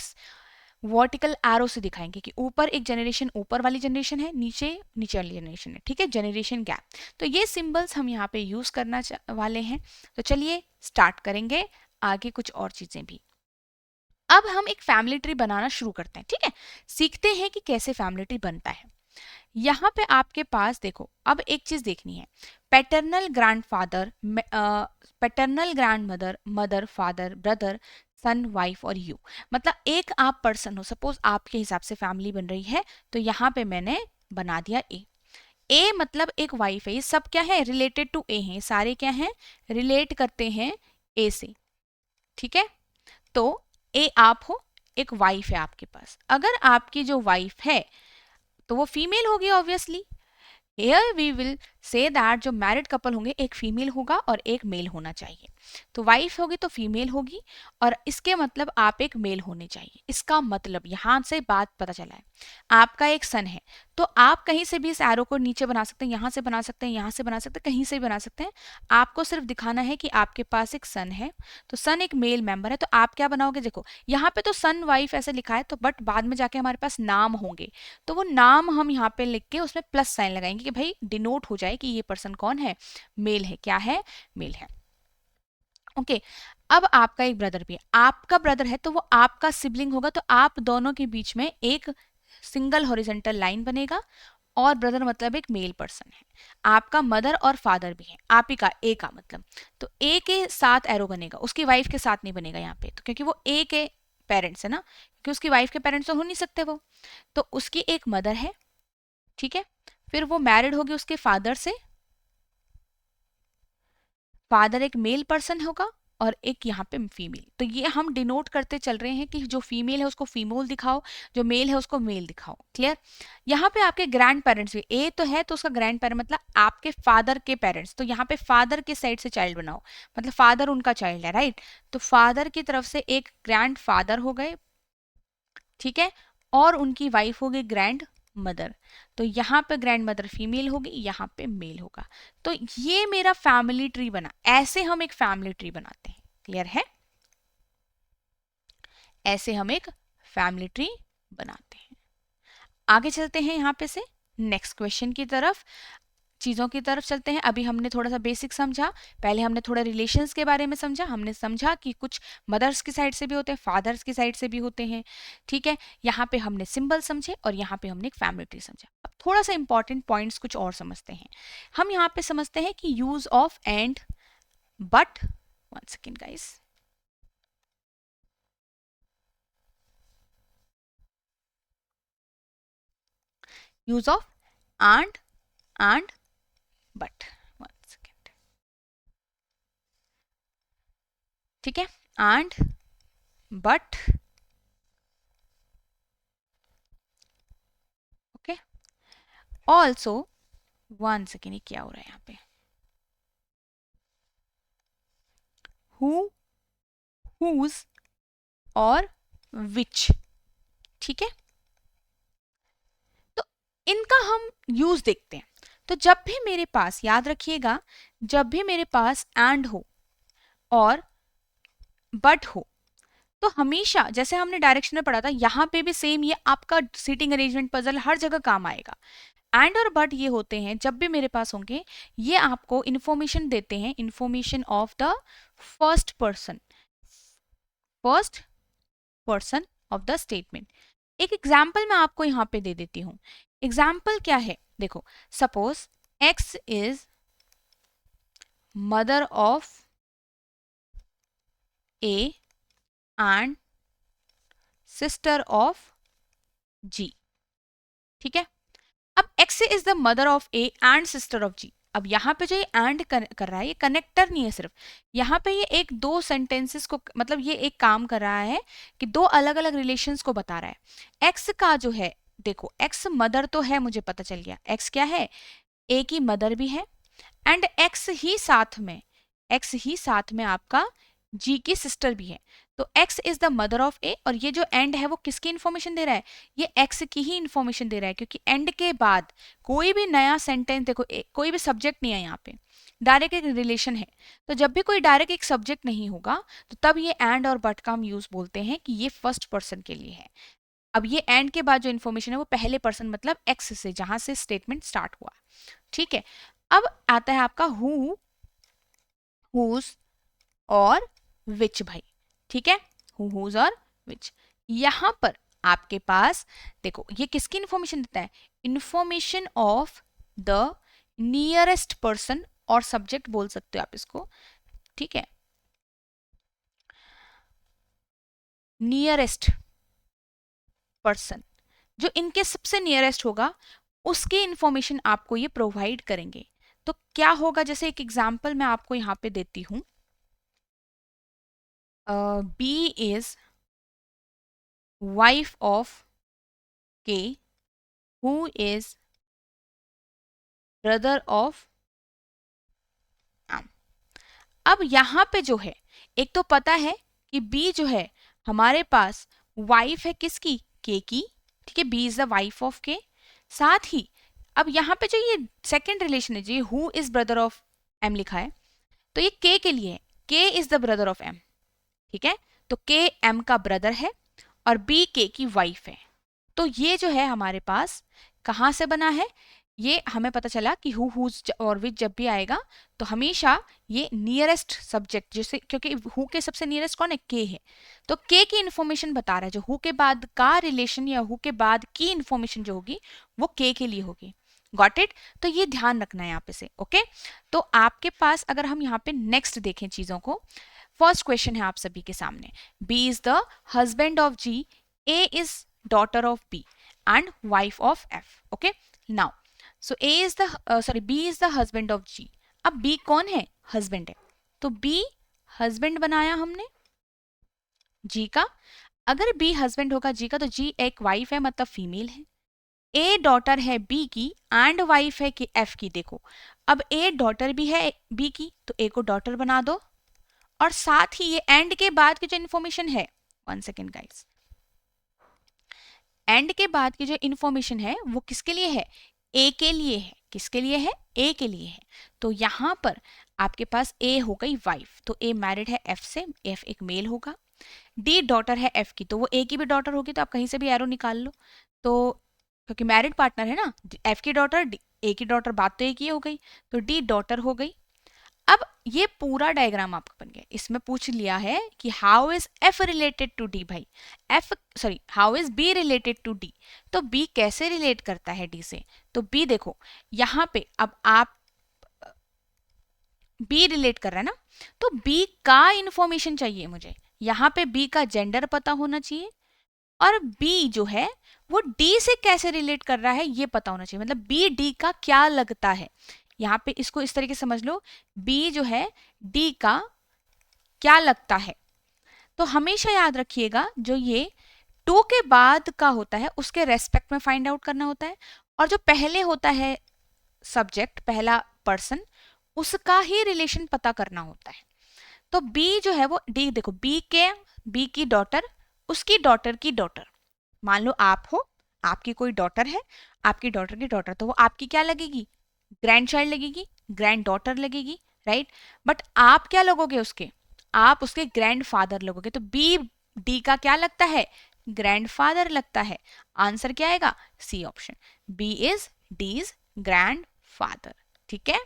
वर्टिकल एरो से दिखाएंगे कि ऊपर एक जनरेशन, ऊपर वाली जनरेशन है, नीचे नीचे वाली जनरेशन है, ठीक है, जनरेशन गैप। तो ये सिंबल्स हम यहाँ पे यूज करना वाले हैं। तो चलिए स्टार्ट करेंगे आगे कुछ और चीजें भी। अब हम एक फैमिली ट्री बनाना शुरू करते हैं, ठीक है, सीखते हैं कि कैसे फैमिली ट्री बनता है। यहाँ पे आपके पास देखो, अब एक चीज देखनी है, paternal grandfather, paternal grandmother, mother, father, brother, son, wife और यू। मतलब एक आप पर्सन हो, सपोज आपके हिसाब से फैमिली बन रही है, तो यहाँ पे मैंने बना दिया ए मतलब एक वाइफ है, ये सब क्या है, रिलेटेड टू ए है, सारे क्या हैं, रिलेट करते हैं ए से, ठीक है। तो ए आप हो, एक वाइफ है आपके पास, अगर आपकी जो वाइफ है तो वो फीमेल होगी obviously. Here we will say that जो मैरिड कपल होंगे एक फीमेल होगा और एक मेल होना चाहिए। तो वाइफ होगी तो फीमेल होगी, और इसके मतलब आप एक मेल होने चाहिए। इसका मतलब यहाँ से बात पता चला है, आपका एक सन है, तो आप कहीं से भी इस एरो को नीचे बना सकते हैं, यहाँ से बना सकते हैं, यहाँ से बना सकते हैं, कहीं से भी बना सकते हैं। आपको सिर्फ दिखाना है कि आपके पास एक सन है, तो सन एक मेल मेंबर है, तो आप क्या बनाओगे, देखो यहाँ पे तो सन वाइफ ऐसे लिखा है, तो बट बाद में जाके हमारे पास नाम होंगे, तो वो नाम हम यहाँ पे लिख के उसमें प्लस साइन लगाएंगे कि भाई डिनोट हो जाए कि ये पर्सन कौन है, मेल है, क्या है, मेल है। ओके, अब आपका एक ब्रदर भी है, आपका ब्रदर है तो वो आपका सिबलिंग होगा, तो आप दोनों के बीच में एक सिंगल हॉरिजेंटल लाइन बनेगा, और ब्रदर मतलब एक मेल पर्सन है। आपका मदर और फादर भी है, आप ही का ए का मतलब, तो ए के साथ एरो बनेगा, उसकी वाइफ के साथ नहीं बनेगा यहाँ पे, तो क्योंकि वो ए के पेरेंट्स है ना, क्योंकि उसकी वाइफ के पेरेंट्स तो हो नहीं सकते वो, तो उसकी एक मदर है, ठीक है, फिर वो मैरिड होगी उसके फादर से, फादर एक मेल पर्सन होगा और एक यहाँ पे फीमेल, तो ये हम डिनोट करते चल रहे हैं कि जो फीमेल है उसको फीमेल दिखाओ, जो मेल है उसको मेल दिखाओ, क्लियर। यहाँ पे आपके ग्रैंड पेरेंट्स भी, ए तो है तो उसका ग्रैंड पेरेंट मतलब आपके फादर के पेरेंट्स, तो यहाँ पे फादर के साइड से चाइल्ड बनाओ, मतलब फादर उनका चाइल्ड है, राइट, तो फादर की तरफ से एक ग्रैंड फादर हो गए, ठीक है, और उनकी वाइफ होगी ग्रैंड मदर, तो यहाँ पे ग्रैंड मदर फीमेल होगी, यहाँ पे मेल होगा। तो ये मेरा फैमिली ट्री बना, ऐसे हम एक फैमिली ट्री बनाते हैं, क्लियर है, ऐसे हम एक फैमिली ट्री बनाते हैं। आगे चलते हैं यहाँ पे से नेक्स्ट क्वेश्चन की तरफ, चीज़ों की तरफ चलते हैं। अभी हमने थोड़ा सा बेसिक समझा, पहले हमने थोड़ा रिलेशंस के बारे में समझा, हमने समझा कि कुछ मदर्स की साइड से भी होते हैं, फादर्स की साइड से भी होते हैं, ठीक है। यहाँ पे हमने सिंबल समझे और यहाँ पे हमने एक फैमिली ट्री समझा। अब थोड़ा सा इंपॉर्टेंट पॉइंट्स कुछ और समझते हैं। हम यहाँ पे समझते हैं कि use of and but, one second guys, use of and but, one second, ठीक है, and but, okay, also, one second, ये क्या हो रहा है यहाँ पे, हु, हुज और विच, ठीक है। तो इनका हम यूज देखते हैं। तो जब भी मेरे पास, याद रखिएगा, जब भी मेरे पास एंड हो और बट हो, तो हमेशा जैसे हमने डायरेक्शन में पढ़ा था, यहां पे भी सेम, ये आपका सीटिंग अरेंजमेंट पजल हर जगह काम आएगा। एंड और बट ये होते हैं जब भी मेरे पास होंगे, ये आपको इंफॉर्मेशन देते हैं, information of the first person, first person of the statement. एक एग्जाम्पल मैं आपको यहां पे दे देती हूं। एग्जाम्पल क्या है, देखो, suppose X is mother of A and sister of G, ठीक है। अब X is the mother of A and sister of G. अब यहाँ पे जो ये एंड कर रहा है, ये कनेक्टर नहीं है सिर्फ, यहाँ पे ये एक दो सेंटेंसेस को, मतलब ये एक काम कर रहा है कि दो अलग अलग रिलेशंस को बता रहा है। एक्स का जो है, देखो एक्स मदर तो है, मुझे पता चल गया एक्स क्या है, ए की मदर भी है, एंड एक्स ही साथ में आपका जी की सिस्टर भी है। तो X is the mother of A, और ये जो एंड है वो किसकी इंफॉर्मेशन दे रहा है, ये एक्स की ही इंफॉर्मेशन दे रहा है, क्योंकि एंड के बाद कोई भी नया सेंटेंस, देखो कोई भी सब्जेक्ट नहीं है यहाँ पे, डायरेक्ट एक रिलेशन है। तो जब भी कोई डायरेक्ट एक सब्जेक्ट नहीं होगा तो तब ये एंड और बट का हम यूज बोलते हैं कि ये फर्स्ट पर्सन के लिए है। अब ये एंड के बाद जो इन्फॉर्मेशन है वो पहले पर्सन मतलब एक्स से, जहां से स्टेटमेंट स्टार्ट हुआ। ठीक है, अब आता है आपका हु, हुज और विच भाई। ठीक है, हुज और विच। यहां पर आपके पास देखो ये किसकी इंफॉर्मेशन देता है, information of the nearest person, और सब्जेक्ट बोल सकते हो आप इसको। ठीक है, नियरेस्ट पर्सन, जो इनके सबसे नियरेस्ट होगा उसकी इंफॉर्मेशन आपको ये प्रोवाइड करेंगे। तो क्या होगा, जैसे एक एग्जांपल मैं आपको यहां पे देती हूं, B is wife of K, who is brother of M. अब यहां पे जो है, एक तो पता है कि बी जो है हमारे पास वाइफ है किसकी, के की। ठीक है, B is the wife of K. साथ ही अब यहाँ पे जो ये सेकंड रिलेशन है, जो who is brother of M लिखा है, तो ये के लिए है, K is the brother of M. ठीक है, तो के एम का ब्रदर है और बी के की वाइफ है। तो ये जो है हमारे पास कहाँ से बना है, ये हमें पता चला कि हु, हुज और विच जब भी आएगा तो हमेशा ये नियरेस्ट सब्जेक्ट, जैसे क्योंकि हु के सबसे नियरेस्ट कौन है, के है, तो के की इंफॉर्मेशन बता रहा है। जो हु के बाद का रिलेशन या हु के बाद की इंफॉर्मेशन जो होगी वो के लिए होगी। गॉट इट, तो ये ध्यान रखना है यहाँ पे से। ओके, तो आपके पास अगर हम यहाँ पे नेक्स्ट देखें चीजों को, फर्स्ट क्वेश्चन है आप सभी के सामने, B is the husband of G, A is daughter of B and wife of F. Okay, now so A is the B is the husband of G. अब B कौन है, हस्बैंड है, तो B हस्बैंड बनाया हमने G का। अगर B husband होगा G का तो G एक वाइफ है, मतलब फीमेल है। A डॉटर है B की एंड वाइफ है कि F की। देखो अब A डॉटर भी है B की, तो A को डॉटर बना दो, और साथ ही ये एंड के बाद की जो इन्फॉर्मेशन है, 1 सेकेंड गाइस, एंड के बाद की जो इंफॉर्मेशन है वो किसके लिए है, ए के लिए है। किसके लिए है, ए के लिए है। तो यहां पर आपके पास ए हो गई वाइफ, तो ए मैरिड है एफ से, एफ एक मेल होगा। डी डॉटर है एफ की, तो वो ए की भी डॉटर होगी, तो आप कहीं से भी एरो निकाल लो, तो क्योंकि मैरिड पार्टनर है ना, एफ की डॉटर ए की डॉटर, बात तो एक ही हो गई, तो डी डॉटर हो गई। अब ये पूरा डायग्राम आपका बन गया। इसमें पूछ लिया है कि how is F related to D, भाई how is B related to D, तो बी कैसे रिलेट करता है डी से। तो बी देखो यहां पे, अब आप बी रिलेट कर रहा है ना, तो बी का इंफॉर्मेशन चाहिए मुझे। यहां पे बी का जेंडर पता होना चाहिए, और बी जो है वो डी से कैसे रिलेट कर रहा है ये पता होना चाहिए, मतलब बी डी का क्या लगता है। यहाँ पे इसको इस तरीके से समझ लो, बी जो है डी का क्या लगता है। तो हमेशा याद रखिएगा जो ये टू के बाद का होता है उसके रेस्पेक्ट में फाइंड आउट करना होता है, और जो पहले होता है सब्जेक्ट, पहला पर्सन, उसका ही रिलेशन पता करना होता है। तो बी जो है वो डी, देखो बी की डॉटर, उसकी डॉटर की डॉटर, मान लो आप हो, आपकी कोई डॉटर है, आपकी डॉटर की डॉटर, तो वो आपकी क्या लगेगी, ग्रैंड चाइल्ड लगेगी, ग्रैंड डॉटर लगेगी, राइट। बट आप क्या लगोगे उसके, आप उसके ग्रैंड फादर लगोगे, तो बी डी का क्या लगता है, ग्रैंड फादर लगता है। आंसर क्या आएगा, C option, B is D's grand father. ठीक है,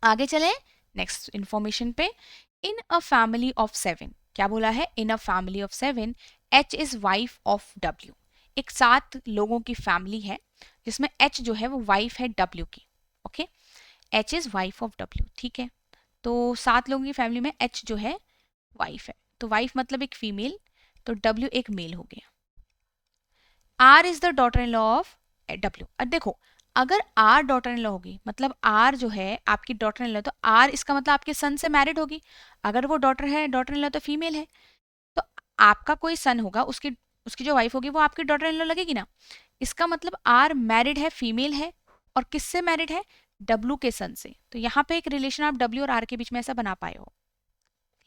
आगे चले नेक्स्ट इंफॉर्मेशन पे। इन अ फैमिली ऑफ 7, क्या बोला है, in a family of 7 H is wife of W. एक 7 लोगों की फैमिली है जिसमें एच जो है वो वाइफ है डब्ल्यू की। Okay, H is wife of W. ठीक है, तो 7 लोगों की फैमिली में एच जो है वाइफ है, तो वाइफ मतलब एक फीमेल, तो डब्ल्यू एक मेल हो गया। R is the daughter in law of W. अब देखो, अगर आर डॉटर इन लॉ होगी, मतलब आर जो है आपकी डॉटर इन लॉ, तो आर इसका मतलब आपके सन से मैरिड होगी। अगर वो डॉटर है, डॉटर इन लॉ तो फीमेल है, तो आपका कोई सन होगा, उसकी उसकी जो वाइफ होगी वो आपकी डॉटर इन लॉ लगेगी ना। इसका मतलब आर मैरिड है, फीमेल है, और किससे मैरिड है? डब्ल्यू के सन से। तो यहाँ पे एक रिलेशन आप डब्ल्यू और आर के बीच में ऐसा बना पाए हो।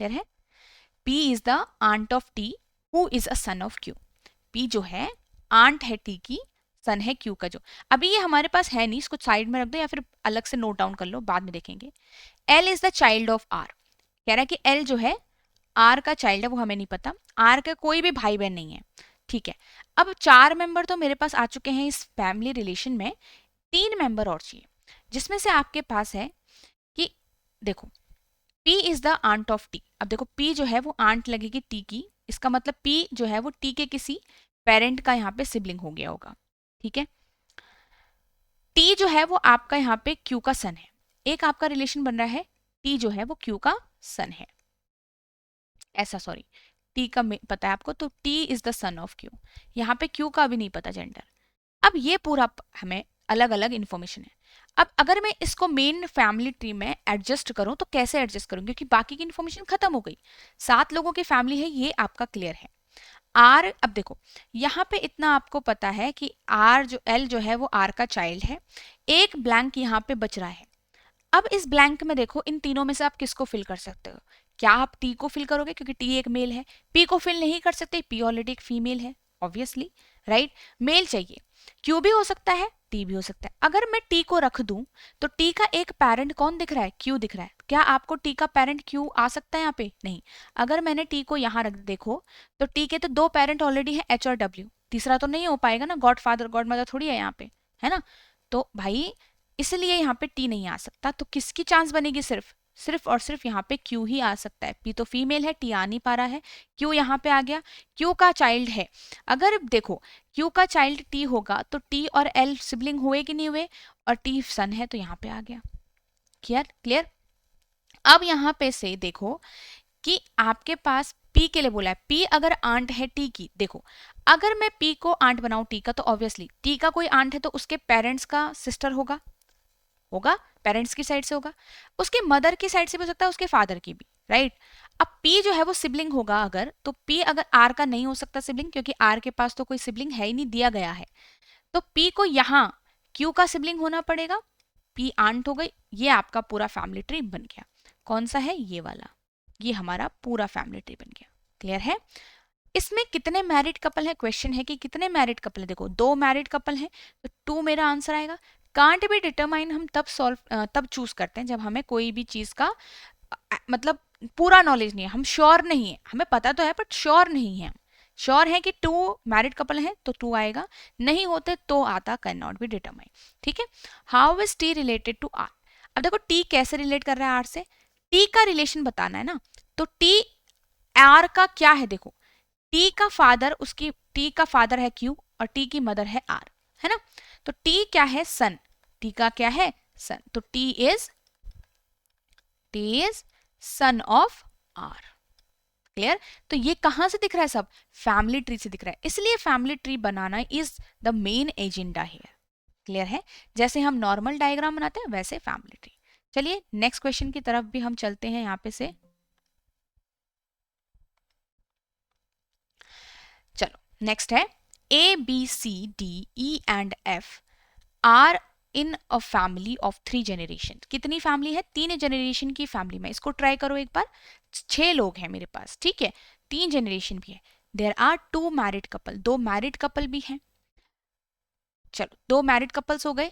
क्लियर है? P is the aunt of T who is a son of Q. P जो है आंट है टी की, सन है क्यू का। जो अभी ये हमारे पास है नहीं, इसको साइड में रख दो या फिर अलग से नोट डाउन कर लो, बाद में देखेंगे। L is the child of R. कह रहा है कि एल जो है आर का चाइल्ड है, वो हमें नहीं पता। आर का कोई भी भाई बहन नहीं है, ठीक है। अब 4 मेंबर तो मेरे पास आ चुके हैं इस फैमिली रिलेशन में, 3 मेंबर और चाहिए, जिसमें से आपके पास है कि देखो P is the aunt of T। अब देखो P जो है वो आंट लगेगी T की, इसका मतलब P जो है वो T के किसी पेरेंट का यहाँ पे सिबलिंग हो गया होगा, ठीक है। T जो है वो आपका यहाँ पे Q का सन है। एक आपका रिलेशन बन रहा है, T जो है वो Q का सन है, ऐसा सॉरी, T का पता है आपको, तो T is the son of Q। यहाँ पे Q का भी नहीं पता जेंडर। अब ये पूरा हमें अलग अलग इंफॉर्मेशन है। अब अगर मैं इसको मेन फैमिली ट्री में एडजस्ट करूं तो कैसे एडजस्ट करूं, क्योंकि बाकी की इंफॉर्मेशन खत्म हो गई। 7 लोगों की फैमिली है, ये आपका क्लियर है। आर, अब देखो यहाँ पे इतना आपको पता है कि आर जो एल जो है वो आर का चाइल्ड है। एक ब्लैंक यहाँ पे बच रहा है। अब इस ब्लैंक में देखो, इन तीनों में से आप किसको फिल कर सकते हो? क्या आप टी को फिल करोगे, क्योंकि टी एक मेल है। पी को फिल नहीं कर सकते, पी ऑलरेडी एक फीमेल है, ऑब्वियसली, राइट। मेल चाहिए, क्यू भी हो सकता है, टी भी हो सकता है। अगर मैं टी को रख दूं तो टी का एक पेरेंट कौन दिख रहा है? क्यू दिख रहा है। क्या आपको टी का पेरेंट क्यू आ सकता है यहाँ पे? नहीं। अगर मैंने टी को यहाँ रख, देखो तो टी के तो 2 पेरेंट ऑलरेडी है, एच और डब्ल्यू, तीसरा तो नहीं हो पाएगा ना, गॉड फादर गॉड मदर थोड़ी है यहाँ पे, है ना। तो भाई इसलिए यहाँ पे टी नहीं आ सकता। तो किसकी चांस बनेगी? सिर्फ सिर्फ और सिर्फ यहाँ पे क्यू ही आ सकता है। पी तो फीमेल है, टी आ नहीं पा रहा है, क्यू यहाँ पे आ गया, क्यू का चाइल्ड है। अगर देखो क्यू का चाइल्ड टी होगा तो टी और एल सिबलिंग हुए कि नहीं हुए, और टी सन है तो यहाँ पे आ गया। Clear clear. अब यहाँ पे से देखो कि आपके पास पी के लिए बोला है, पी अगर आंट है टी की, देखो अगर मैं पी को आंट बनाऊं टी का, तो ऑब्वियसली टी का कोई आंट है तो उसके पेरेंट्स का सिस्टर होगा, होगा पेरेंट्स की साइड से होगा, उसके मदर की साइड से भी हो सकता है, उसके फादर की भी, राइट। अब P जो है वो सिबलिंग होगा अगर, तो P अगर R का नहीं हो सकता सिबलिंग, क्योंकि R के पास तो कोई सिबलिंग है ही नहीं, दिया गया है। तो P को यहाँ Q का सिबलिंग होना पड़ेगा, P आंट हो गई। ये आपका पूरा फैमिली ट्री बन गया। कौन सा है? ये वाला, ये हमारा पूरा फैमिली ट्री बन गया। क्लियर है? इसमें कितने मैरिड कपल है? क्वेश्चन है कि कितने मैरिड कपल है। देखो 2 मैरिड कपल हैं, तो 2 मेरा आंसर आएगा। कांट बी डिटरमाइन हम तब चूज करते हैं जब हमें कोई भी चीज का मतलब पूरा नॉलेज नहीं है, हम श्योर नहीं है, हमें पता तो है बट श्योर नहीं है। श्योर है कि 2 मैरिड कपल हैं तो 2 आएगा, नहीं होते तो आता कैन नॉट बी डिटरमाइन। ठीक है। How is T related to R? अब देखो टी कैसे रिलेट कर रहा है आर से, टी का रिलेशन बताना है ना। तो टी आर का क्या है? देखो टी का फादर, उसकी टी का फादर है क्यू और टी की मदर है आर, है ना। तो टी क्या है? सन। टी का क्या है? सन। तो T is son of R. Clear? तो ये कहां से दिख रहा है? सब फैमिली ट्री से दिख रहा है, इसलिए family tree banana is the main agenda here. Clear है? जैसे हम नॉर्मल डायग्राम बनाते हैं वैसे फैमिली ट्री। चलिए नेक्स्ट क्वेश्चन की तरफ भी हम चलते हैं यहाँ पे से। चलो नेक्स्ट है, A B C D E and F are in a family of 3 generation. कितनी फैमिली है? 3 जनरेशन की फैमिली में। इसको ट्राई करो एक बार। 6 लोग हैं मेरे पास, ठीक है, 3 जनरेशन भी है। There are 2 married couple, 2 married couple भी हैं। चलो 2 मैरिड कपल्स हो गए।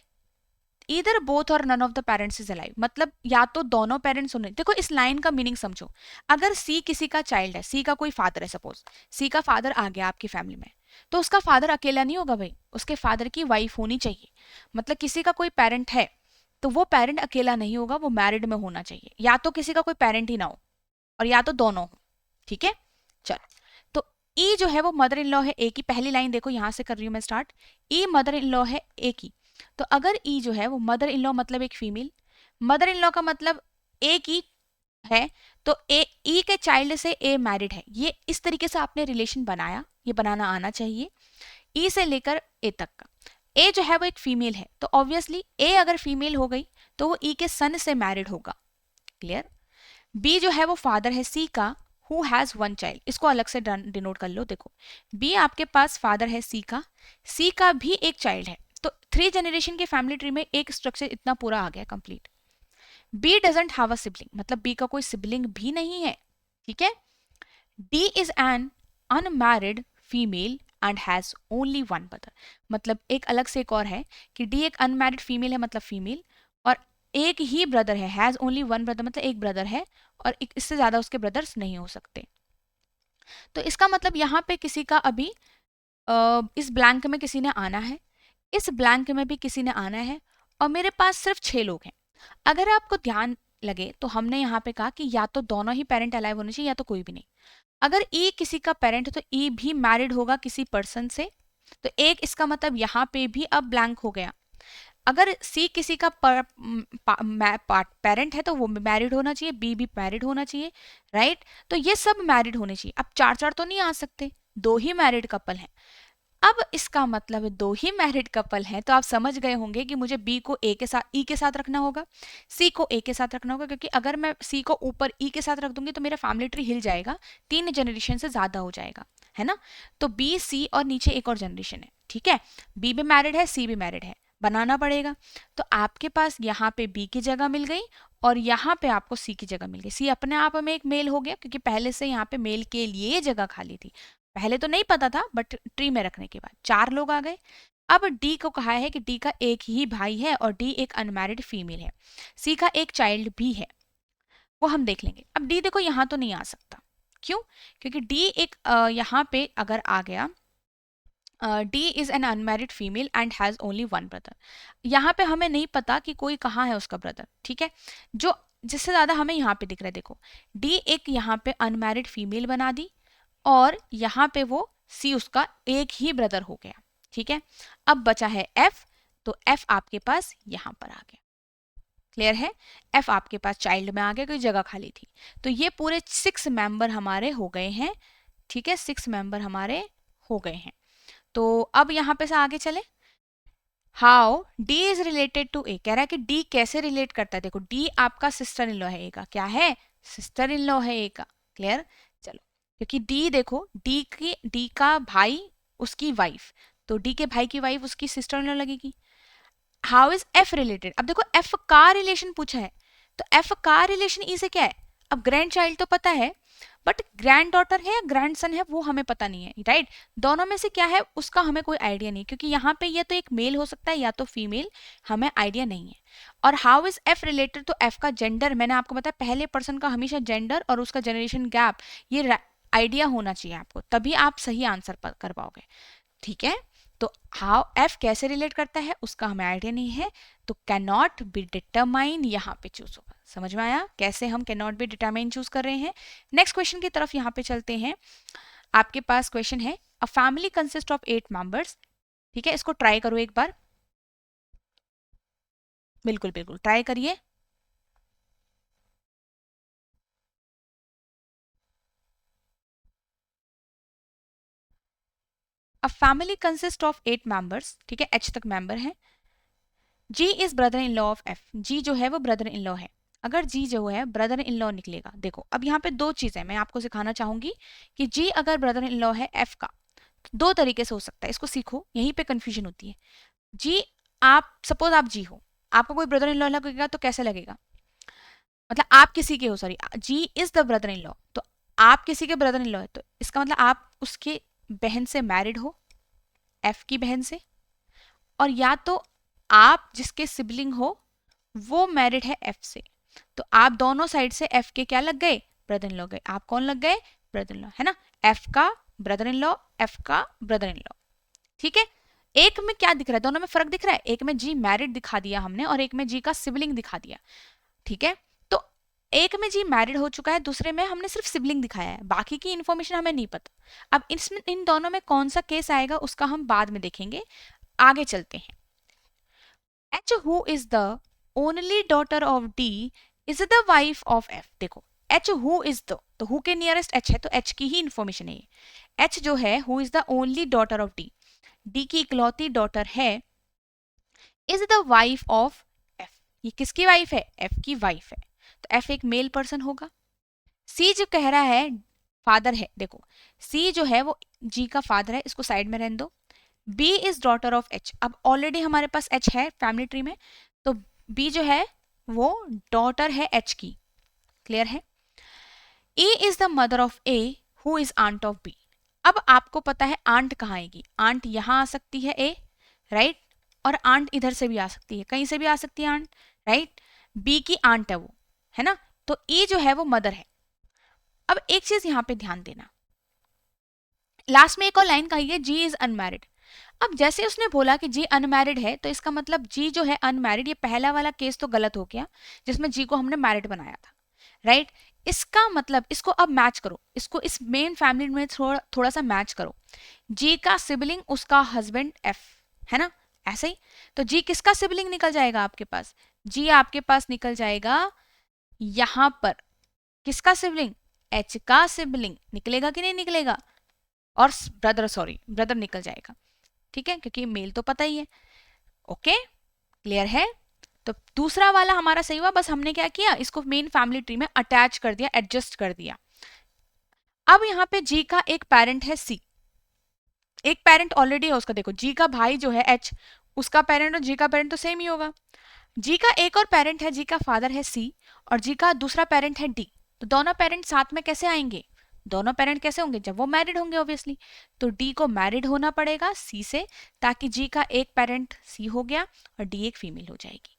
इधर बोथ और none of the parents is alive, मतलब या तो दोनों पेरेंट्स होने। देखो इस लाइन का मीनिंग समझो। अगर सी किसी का चाइल्ड है, सी का कोई फादर है, सपोज सी का फादर आ गया आपकी फैमिली में, तो उसका फादर अकेला नहीं होगा भाई, उसके फादर की वाइफ होनी चाहिए। मतलब किसी का कोई पेरेंट है तो वो पेरेंट अकेला नहीं होगा, वो मैरिड में होना चाहिए। या तो किसी का कोई पेरेंट ही ना हो और या तो दोनों हो। ठीक है। चलो तो ई जो है वो मदर इन लॉ है ए की। पहली लाइन देखो, यहां से कर रही हूं मैं start. E mother in law है ए की। तो अगर ई जो है वो मदर इन लॉ मतलब एक फीमेल, मदर इन लॉ का मतलब ए की है, तो ए ई के चाइल्ड से ए मैरिड है। ये इस तरीके से आपने रिलेशन बनाया, ये बनाना आना चाहिए। ई से लेकर ए तक का। ए जो है वो एक फीमेल है, तो ऑब्वियसली ए अगर फीमेल हो गई तो वो ई के सन से मैरिड होगा। क्लियर। बी जो है वो फादर है सी का, हु हैज वन चाइल्ड, इसको अलग से डिनोट कर लो। देखो बी आपके पास फादर है सी का भी एक चाइल्ड है, तो 3 जनरेशन के फैमिली ट्री में एक स्ट्रक्चर इतना पूरा आ गया complete. B doesn't have a sibling, मतलब बी का कोई सिबलिंग भी नहीं है। ठीक है। D is an unmarried female and has only one brother, मतलब एक अलग से एक और है कि डी एक अनमैरिड फीमेल है, मतलब फीमेल, और एक ही ब्रदर है, हैज ओनली वन ब्रदर, मतलब एक ब्रदर है और इससे ज्यादा उसके ब्रदर्स नहीं हो सकते। तो इसका मतलब यहाँ पे किसी का अभी इस ब्लैंक में किसी ने आना है, इस ब्लैंक में भी किसी ने आना है, और मेरे पास सिर्फ 6 लोग हैं। अगर आपको ध्यान लगे तो हमने यहाँ पे कहा कि या तो दोनों ही पेरेंट अलाइव होने चाहिए या तो कोई भी नहीं। अगर ई किसी का पेरेंट है तो ई भी मैरिड होगा किसी पर्सन से, तो एक इसका मतलब यहाँ पे भी अब ब्लैंक हो गया। अगर सी किसी का पेरेंट है तो वो मैरिड होना चाहिए, बी भी मैरिड होना चाहिए, राइट। तो ये सब मैरिड होने चाहिए। अब 4 तो नहीं आ सकते, 2 ही मैरिड कपल हैं। अब इसका मतलब 2 ही मैरिड कपल हैं, तो आप समझ गए होंगे कि मुझे बी को ए के साथ ई के साथ रखना होगा, सी को ए के साथ रखना होगा, क्योंकि अगर मैं सी को ऊपर ई के साथ रख दूंगी तो मेरा फैमिली ट्री हिल जाएगा, 3 जनरेशन से ज्यादा हो जाएगा, है ना। तो बी सी और नीचे एक और जनरेशन है। ठीक है। बी भी मैरिड है, सी भी मैरिड है, बनाना पड़ेगा। तो आपके पास यहाँ पे बी की जगह मिल गई और यहाँ पे आपको सी की जगह मिल गई। सी अपने आप में एक मेल हो गया क्योंकि पहले से यहाँ पे मेल के लिए जगह खाली थी, पहले तो नहीं पता था बट ट्री में रखने के बाद 4 लोग आ गए। अब डी को कहा है कि डी का एक ही भाई है और डी एक अनमैरिड फीमेल है, सी का एक चाइल्ड भी है, वो हम देख लेंगे। अब डी देखो यहाँ तो नहीं आ सकता, क्यों? क्योंकि डी एक यहाँ पे अगर आ गया, D is an unmarried female and has only one brother, यहाँ पे हमें नहीं पता कि कोई कहाँ है उसका ब्रदर। ठीक है। जो जिससे ज्यादा हमें यहाँ पे दिख रहा है, देखो डी एक यहाँ पे अनमैरिड फीमेल बना दी और यहाँ पे वो सी उसका एक ही ब्रदर हो गया। ठीक है। अब बचा है एफ, तो एफ आपके पास यहाँ पर आ गया। क्लियर है। एफ आपके पास चाइल्ड में आ गया, कोई जगह खाली थी। तो ये पूरे 6 मेंबर हमारे हो गए हैं। ठीक है, 6 मेंबर हमारे हो गए हैं। तो अब यहाँ पे से आगे चले। How D is related to A, कह रहा है कि डी कैसे रिलेट करता है। देखो डी आपका सिस्टर इन लॉ है, ए का क्या है, सिस्टर इन लॉ है ए का। क्लियर। चलो, क्योंकि डी देखो डी का भाई उसकी वाइफ, तो डी के भाई की वाइफ उसकी सिस्टर इन लॉ लगेगी। हाउ इज एफ रिलेटेड, अब देखो एफ का रिलेशन पूछा है, तो एफ का रिलेशन ई से क्या है। अब ग्रैंड चाइल्ड तो पता है, बट ग्रैंड डॉटर है या ग्रैंड सन है वो हमें पता नहीं है, राइट। दोनों में से क्या है उसका हमें कोई आइडिया नहीं, क्योंकि यहाँ पे ये तो एक मेल हो सकता है या तो फीमेल, हमें आइडिया नहीं है। और हाउ इज एफ रिलेटेड, तो एफ का जेंडर मैंने आपको बताया, पहले पर्सन का हमेशा जेंडर और उसका जनरेशन गैप ये आइडिया होना चाहिए आपको, तभी आप सही आंसर कर पाओगे। ठीक है। तो हाउ एफ कैसे रिलेट करता है उसका हमें आइडिया नहीं है, तो कैन नॉट बी डिटरमाइन यहाँ पे चूज होगा। समझ में आया कैसे हम can not be determine choose कर रहे हैं। नेक्स्ट क्वेश्चन की तरफ यहाँ पे चलते हैं। आपके पास क्वेश्चन है, अ फैमिली कंसिस्ट ऑफ 8 मेंबर्स। ठीक है, इसको ट्राई करो एक बार, बिल्कुल बिल्कुल ट्राई करिए। A family consist of 8 members, ठीक है, एच तक मेंबर है। G is brother in law of F, G जो है वो ब्रदर इन लॉ है। अगर जी जो है ब्रदर इन लॉ निकलेगा, देखो अब यहाँ पे 2 चीजें मैं आपको सिखाना चाहूंगी कि जी अगर ब्रदर इन लॉ है एफ का, तो 2 तरीके से हो सकता है, इसको सीखो, यहीं पे कंफ्यूजन होती है। जी, आप सपोज आप जी हो, आपका कोई ब्रदर इन लॉ लगेगा तो कैसे लगेगा, मतलब आप किसी के हो, sorry, G is the brother in law, तो आप किसी के ब्रदर इन लॉ है, तो इसका मतलब आप उसके बहन से मैरिड हो, एफ की बहन से, और या तो आप जिसके सिबलिंग हो वो मैरिड है एफ से, तो आप दोनों साइड से एफ के क्या लग गए, ब्रदर इन लॉ गए। आप कौन लग गए, ब्रदर इन लॉ, है ना। एफ का ब्रदर इन लॉ, एफ का ब्रदर इन लॉ। ठीक है। एक में क्या दिख रहा है, दोनों में फर्क दिख रहा है, एक में जी मैरिड दिखा दिया हमने और एक में जी का सिबलिंग दिखा दिया। ठीक है। तो एक में जी मैरिड हो चुका है, दूसरे में हमने सिर्फ सिबलिंग दिखाया है, बाकी की इंफॉर्मेशन हमें नहीं पता। अब इसमें इन दोनों में कौन सा केस आएगा उसका हम बाद में देखेंगे। आगे चलते हैं। H who is the only daughter of D is the wife of F। देखो H who is the, तो who के नियरेस्ट H है तो H की ही इंफॉर्मेशन है ये। H जो है who is the only daughter of D, D की इकलौती डॉटर है is the wife of F. ये किसकी वाइफ है? एफ की वाइफ है, तो एफ एक मेल पर्सन होगा। सी जो कह रहा है फादर है, देखो सी जो है वो जी का फादर है, इसको साइड में रहने दो। B is daughter of H, अब ऑलरेडी हमारे पास एच है फैमिली ट्री में, तो बी जो है वो डॉटर है एच की, क्लियर है। A is the mother of A who is aunt of B. अब आपको पता है आंट कहाँ आएगी, आंट यहां आ सकती है ए, राइट, और आंट इधर से भी आ सकती है, कहीं से भी आ सकती है आंट, राइट। बी की आंट है वो, है ना, तो ए जो है वो मदर है। अब एक चीज यहां पे ध्यान देना, लास्ट में एक और लाइन कही है जी इज अनमैरिड। अब जैसे उसने बोला कि जी अनमैरिड है, तो इसका मतलब जी जो है अनमैरिड, ये पहला वाला केस तो गलत हो गया जिसमें जी को हमने मैरिड बनाया था, राइट। इसका मतलब इसको अब मैच करो, इसको इस मेन फैमिली में थोड़ा सा मैच करो। जी का सिबलिंग उसका हस्बैंड एफ, है ना, ऐसे ही। तो जी किसका सिबलिंग निकल जाएगा आपके पास? जी आपके पास निकल जाएगा यहां पर किसका सिबलिंग? एच का सिबलिंग निकलेगा कि नहीं निकलेगा? और ब्रदर, सॉरी ब्रदर निकल जाएगा, ठीक है, क्योंकि मेल तो पता ही है। ओके, क्लियर है। तो दूसरा वाला हमारा सही हुआ, बस हमने क्या किया, इसको मेन फैमिली ट्री में अटैच कर दिया, एडजस्ट कर दिया। अब यहाँ पे जी का एक पेरेंट है सी, एक पेरेंट ऑलरेडी है उसका, देखो जी का भाई जो है एच, उसका पेरेंट और जी का पेरेंट तो सेम ही होगा। जी का एक और पेरेंट है, जी का फादर है सी, और जी का दूसरा पेरेंट है डी। तो दोनों पेरेंट साथ में कैसे आएंगे? दोनों पेरेंट कैसे होंगे? जब वो मैरिड होंगे ऑब्वियसली। तो डी को मैरिड होना पड़ेगा सी से, ताकि जी का एक पेरेंट सी हो गया और डी एक फीमेल हो जाएगी,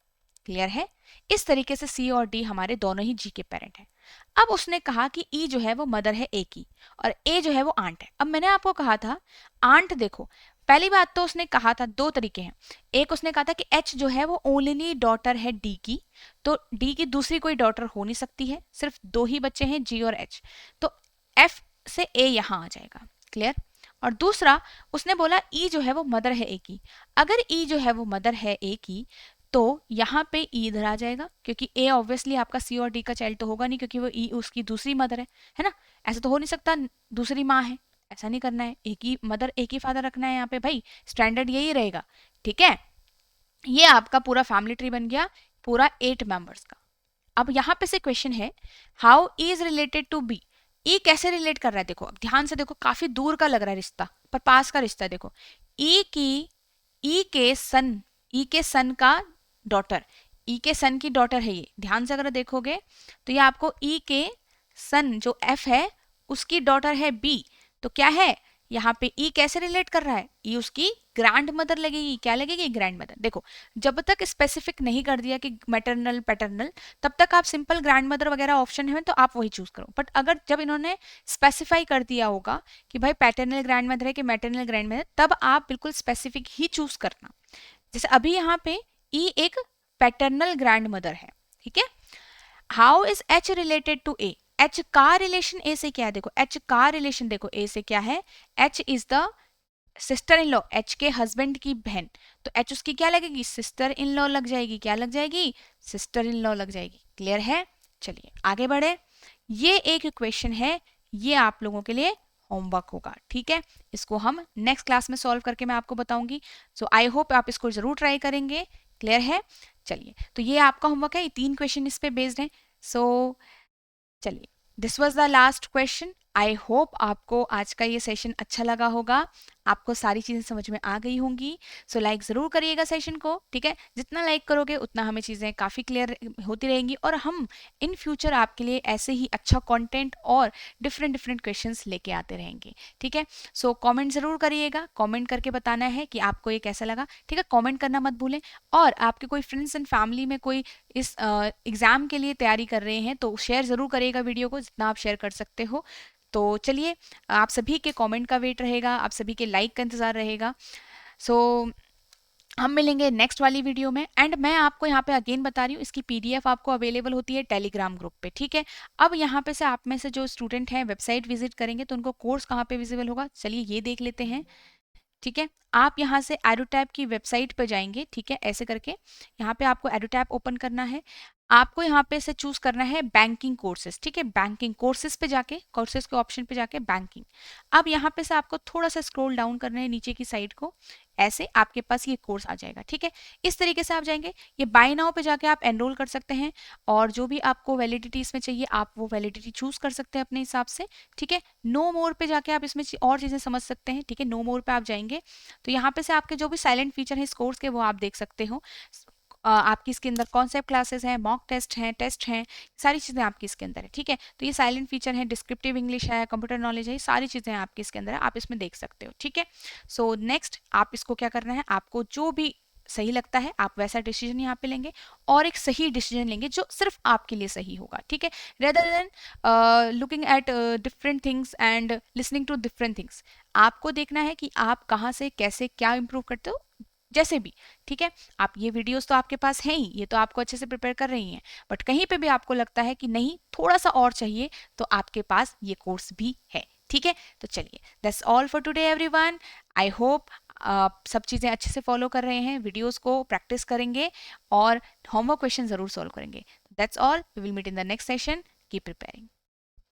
क्लियर है। इस तरीके से सी और डी हमारे दोनों ही जी के पेरेंट हैं। अब उसने कहा कि ई जो है वो मदर है ए की, और ए जो है वो आंट है। अब मैंने आपको कहा था आंट, देखो पहली बात तो उसने कहा था दो तरीके हैं। एक उसने कहा था कि एच जो है वो ओनली डॉटर है डी की, तो डी की दूसरी कोई डॉटर हो नहीं सकती है, सिर्फ दो ही बच्चे हैं जी और एच, तो एफ से ए यहां आ जाएगा, क्लियर। और दूसरा उसने बोला ई जो है वो मदर है ए की, अगर ई जो है वो मदर है ए की, तो यहाँ पे ई इधर आ जाएगा, क्योंकि ए ऑब्वियसली आपका सी और डी का चाइल्ड तो होगा नहीं, क्योंकि वो ई उसकी दूसरी मदर है ना। ऐसा तो हो नहीं सकता दूसरी माँ है, ऐसा नहीं करना है, एक ही मदर एक ही फादर रखना है यहाँ पे भाई, स्टैंडर्ड यही रहेगा, ठीक है। ये आपका पूरा फैमिली ट्री बन गया, पूरा 8 मेंबर्स का। अब यहाँ पे से क्वेश्चन है, how is related to B. E कैसे रिलेट कर रहा है, देखो अब ध्यान से देखो, काफी दूर का लग रहा है रिश्ता, पर पास का रिश्ता है। देखो ई की, ई के सन, ई के सन का डॉटर, ई के सन की डॉटर है ये, ध्यान से अगर देखोगे तो ये आपको ई के सन जो एफ है उसकी डॉटर है बी। तो क्या है यहाँ पे ई कैसे रिलेट कर रहा है, ई उसकी ग्रैंड मदर लगेगी, क्या लगेगी? Grand mother. देखो जब तक स्पेसिफिक नहीं कर दिया कि मैटरनल पैटर्नल, तब तक आप सिंपल ग्रैंड मदर वगैरह ऑप्शन है तो आप वही चूज करो। बट अगर जब इन्होंने स्पेसिफाई कर दिया होगा कि भाई पैटर्नल ग्रैंड मदर है कि मैटरनल ग्रैंड मदर, तब आप बिल्कुल स्पेसिफिक ही चूज करना। जैसे अभी यहाँ पे ई एक पैटर्नल ग्रैंड मदर है, ठीक है। How is H related to A, H का रिलेशन ए से क्या है? देखो एच का रिलेशन देखो ए से क्या है, H is the sister in law, H के हस्बैंड की बहन, तो एच उसकी क्या लगेगी? सिस्टर इन लॉ लग जाएगी, क्या लग जाएगी? सिस्टर इन लॉ लग जाएगी, क्लियर है। चलिए आगे बढ़े, ये एक क्वेश्चन है, ये आप लोगों के लिए होमवर्क होगा, ठीक है। इसको हम नेक्स्ट क्लास में सॉल्व करके मैं आपको बताऊंगी। सो आई होप आप इसको जरूर ट्राई करेंगे, क्लियर है। चलिए तो ये आपका होमवर्क है, ये 3 क्वेश्चन इस पे बेस्ड हैं। सो चलिए, this was the last question. I hope आपको आज का ये सेशन अच्छा लगा होगा, आपको सारी चीज़ें समझ में आ गई होंगी। सो लाइक ज़रूर करिएगा सेशन को, ठीक है। जितना लाइक करोगे उतना हमें चीज़ें काफ़ी क्लियर होती रहेंगी, और हम इन फ्यूचर आपके लिए ऐसे ही अच्छा कंटेंट और डिफरेंट डिफरेंट क्वेश्चंस लेके आते रहेंगे, ठीक है। सो कमेंट ज़रूर करिएगा, कमेंट करके बताना है कि आपको ये कैसा लगा, ठीक है। कमेंट करना मत भूलें, और आपके कोई फ्रेंड्स एंड फैमिली में कोई इस एग्ज़ाम के लिए तैयारी कर रहे हैं तो शेयर ज़रूर करिएगा वीडियो को, जितना आप शेयर कर सकते हो। तो चलिए, आप सभी के कमेंट का वेट रहेगा, आप सभी के लाइक का इंतज़ार रहेगा। सो हम मिलेंगे नेक्स्ट वाली वीडियो में। एंड मैं आपको यहाँ पे अगेन बता रही हूँ, इसकी पीडीएफ आपको अवेलेबल होती है टेलीग्राम ग्रुप पे, ठीक है। अब यहाँ पे से आप में से जो स्टूडेंट हैं वेबसाइट विजिट करेंगे तो उनको कोर्स कहाँ पे विजिबल होगा, चलिए ये देख लेते हैं, ठीक है। आप यहाँ से एडुटैप की वेबसाइट पर जाएंगे, ठीक है, ऐसे करके यहाँ पे आपको एडुटैप ओपन करना है। आपको यहाँ पे से चूज करना है बैंकिंग कोर्सेज, ठीक है। बैंकिंग कोर्सेज पे जाके, कोर्सेज के ऑप्शन पे जाके बैंकिंग, अब यहाँ पे से आपको थोड़ा सा स्क्रॉल डाउन करना है नीचे की साइड को, ऐसे आपके पास ये कोर्स आ जाएगा, ठीक है। इस तरीके से आप जाएंगे, ये बाय नाउ पे जाके आप एनरोल कर सकते हैं, और जो भी आपको वैलिडिटी इसमें चाहिए आप वो वैलिडिटी चूज कर सकते हैं अपने हिसाब से, ठीक है। नो मोर पे जाके आप इसमें और चीजें समझ सकते हैं, ठीक है। नो मोर पे आप जाएंगे तो यहाँ पे से आपके जो भी साइलेंट फीचर है इस कोर्स के वो आप देख सकते हो। आपकी इसके अंदर कॉन्सेप्ट क्लासेस हैं, मॉक टेस्ट हैं, सारी चीज़ें आपकी इसके अंदर है, ठीक है। तो ये साइलेंट फीचर है, डिस्क्रिप्टिव इंग्लिश है, कंप्यूटर नॉलेज है, ये सारी चीज़ें आपकी इसके अंदर है, आप इसमें देख सकते हो, ठीक है। सो नेक्स्ट आप इसको क्या करना है, आपको जो भी सही लगता है आप वैसा डिसीजन यहाँ पे लेंगे, और एक सही डिसीजन लेंगे जो सिर्फ आपके लिए सही होगा, ठीक है। Rather than looking at different things and listening to different things, आपको देखना है कि आप कहाँ से कैसे क्या इंप्रूव करते हो, जैसे भी, ठीक है। आप ये वीडियोस तो आपके पास हैं ही, ये तो आपको अच्छे से प्रिपेयर कर रही हैं, बट कहीं पे भी आपको लगता है कि नहीं थोड़ा सा और चाहिए, तो आपके पास ये कोर्स भी है, ठीक है। तो चलिए, that's all for today everyone. I hope आप सब चीज़ें अच्छे से फॉलो कर रहे हैं, वीडियोस को प्रैक्टिस करेंगे और होमवर्क क्वेश्चन ज़रूर सॉल्व करेंगे। That's all, we will meet in the next session, keep preparing.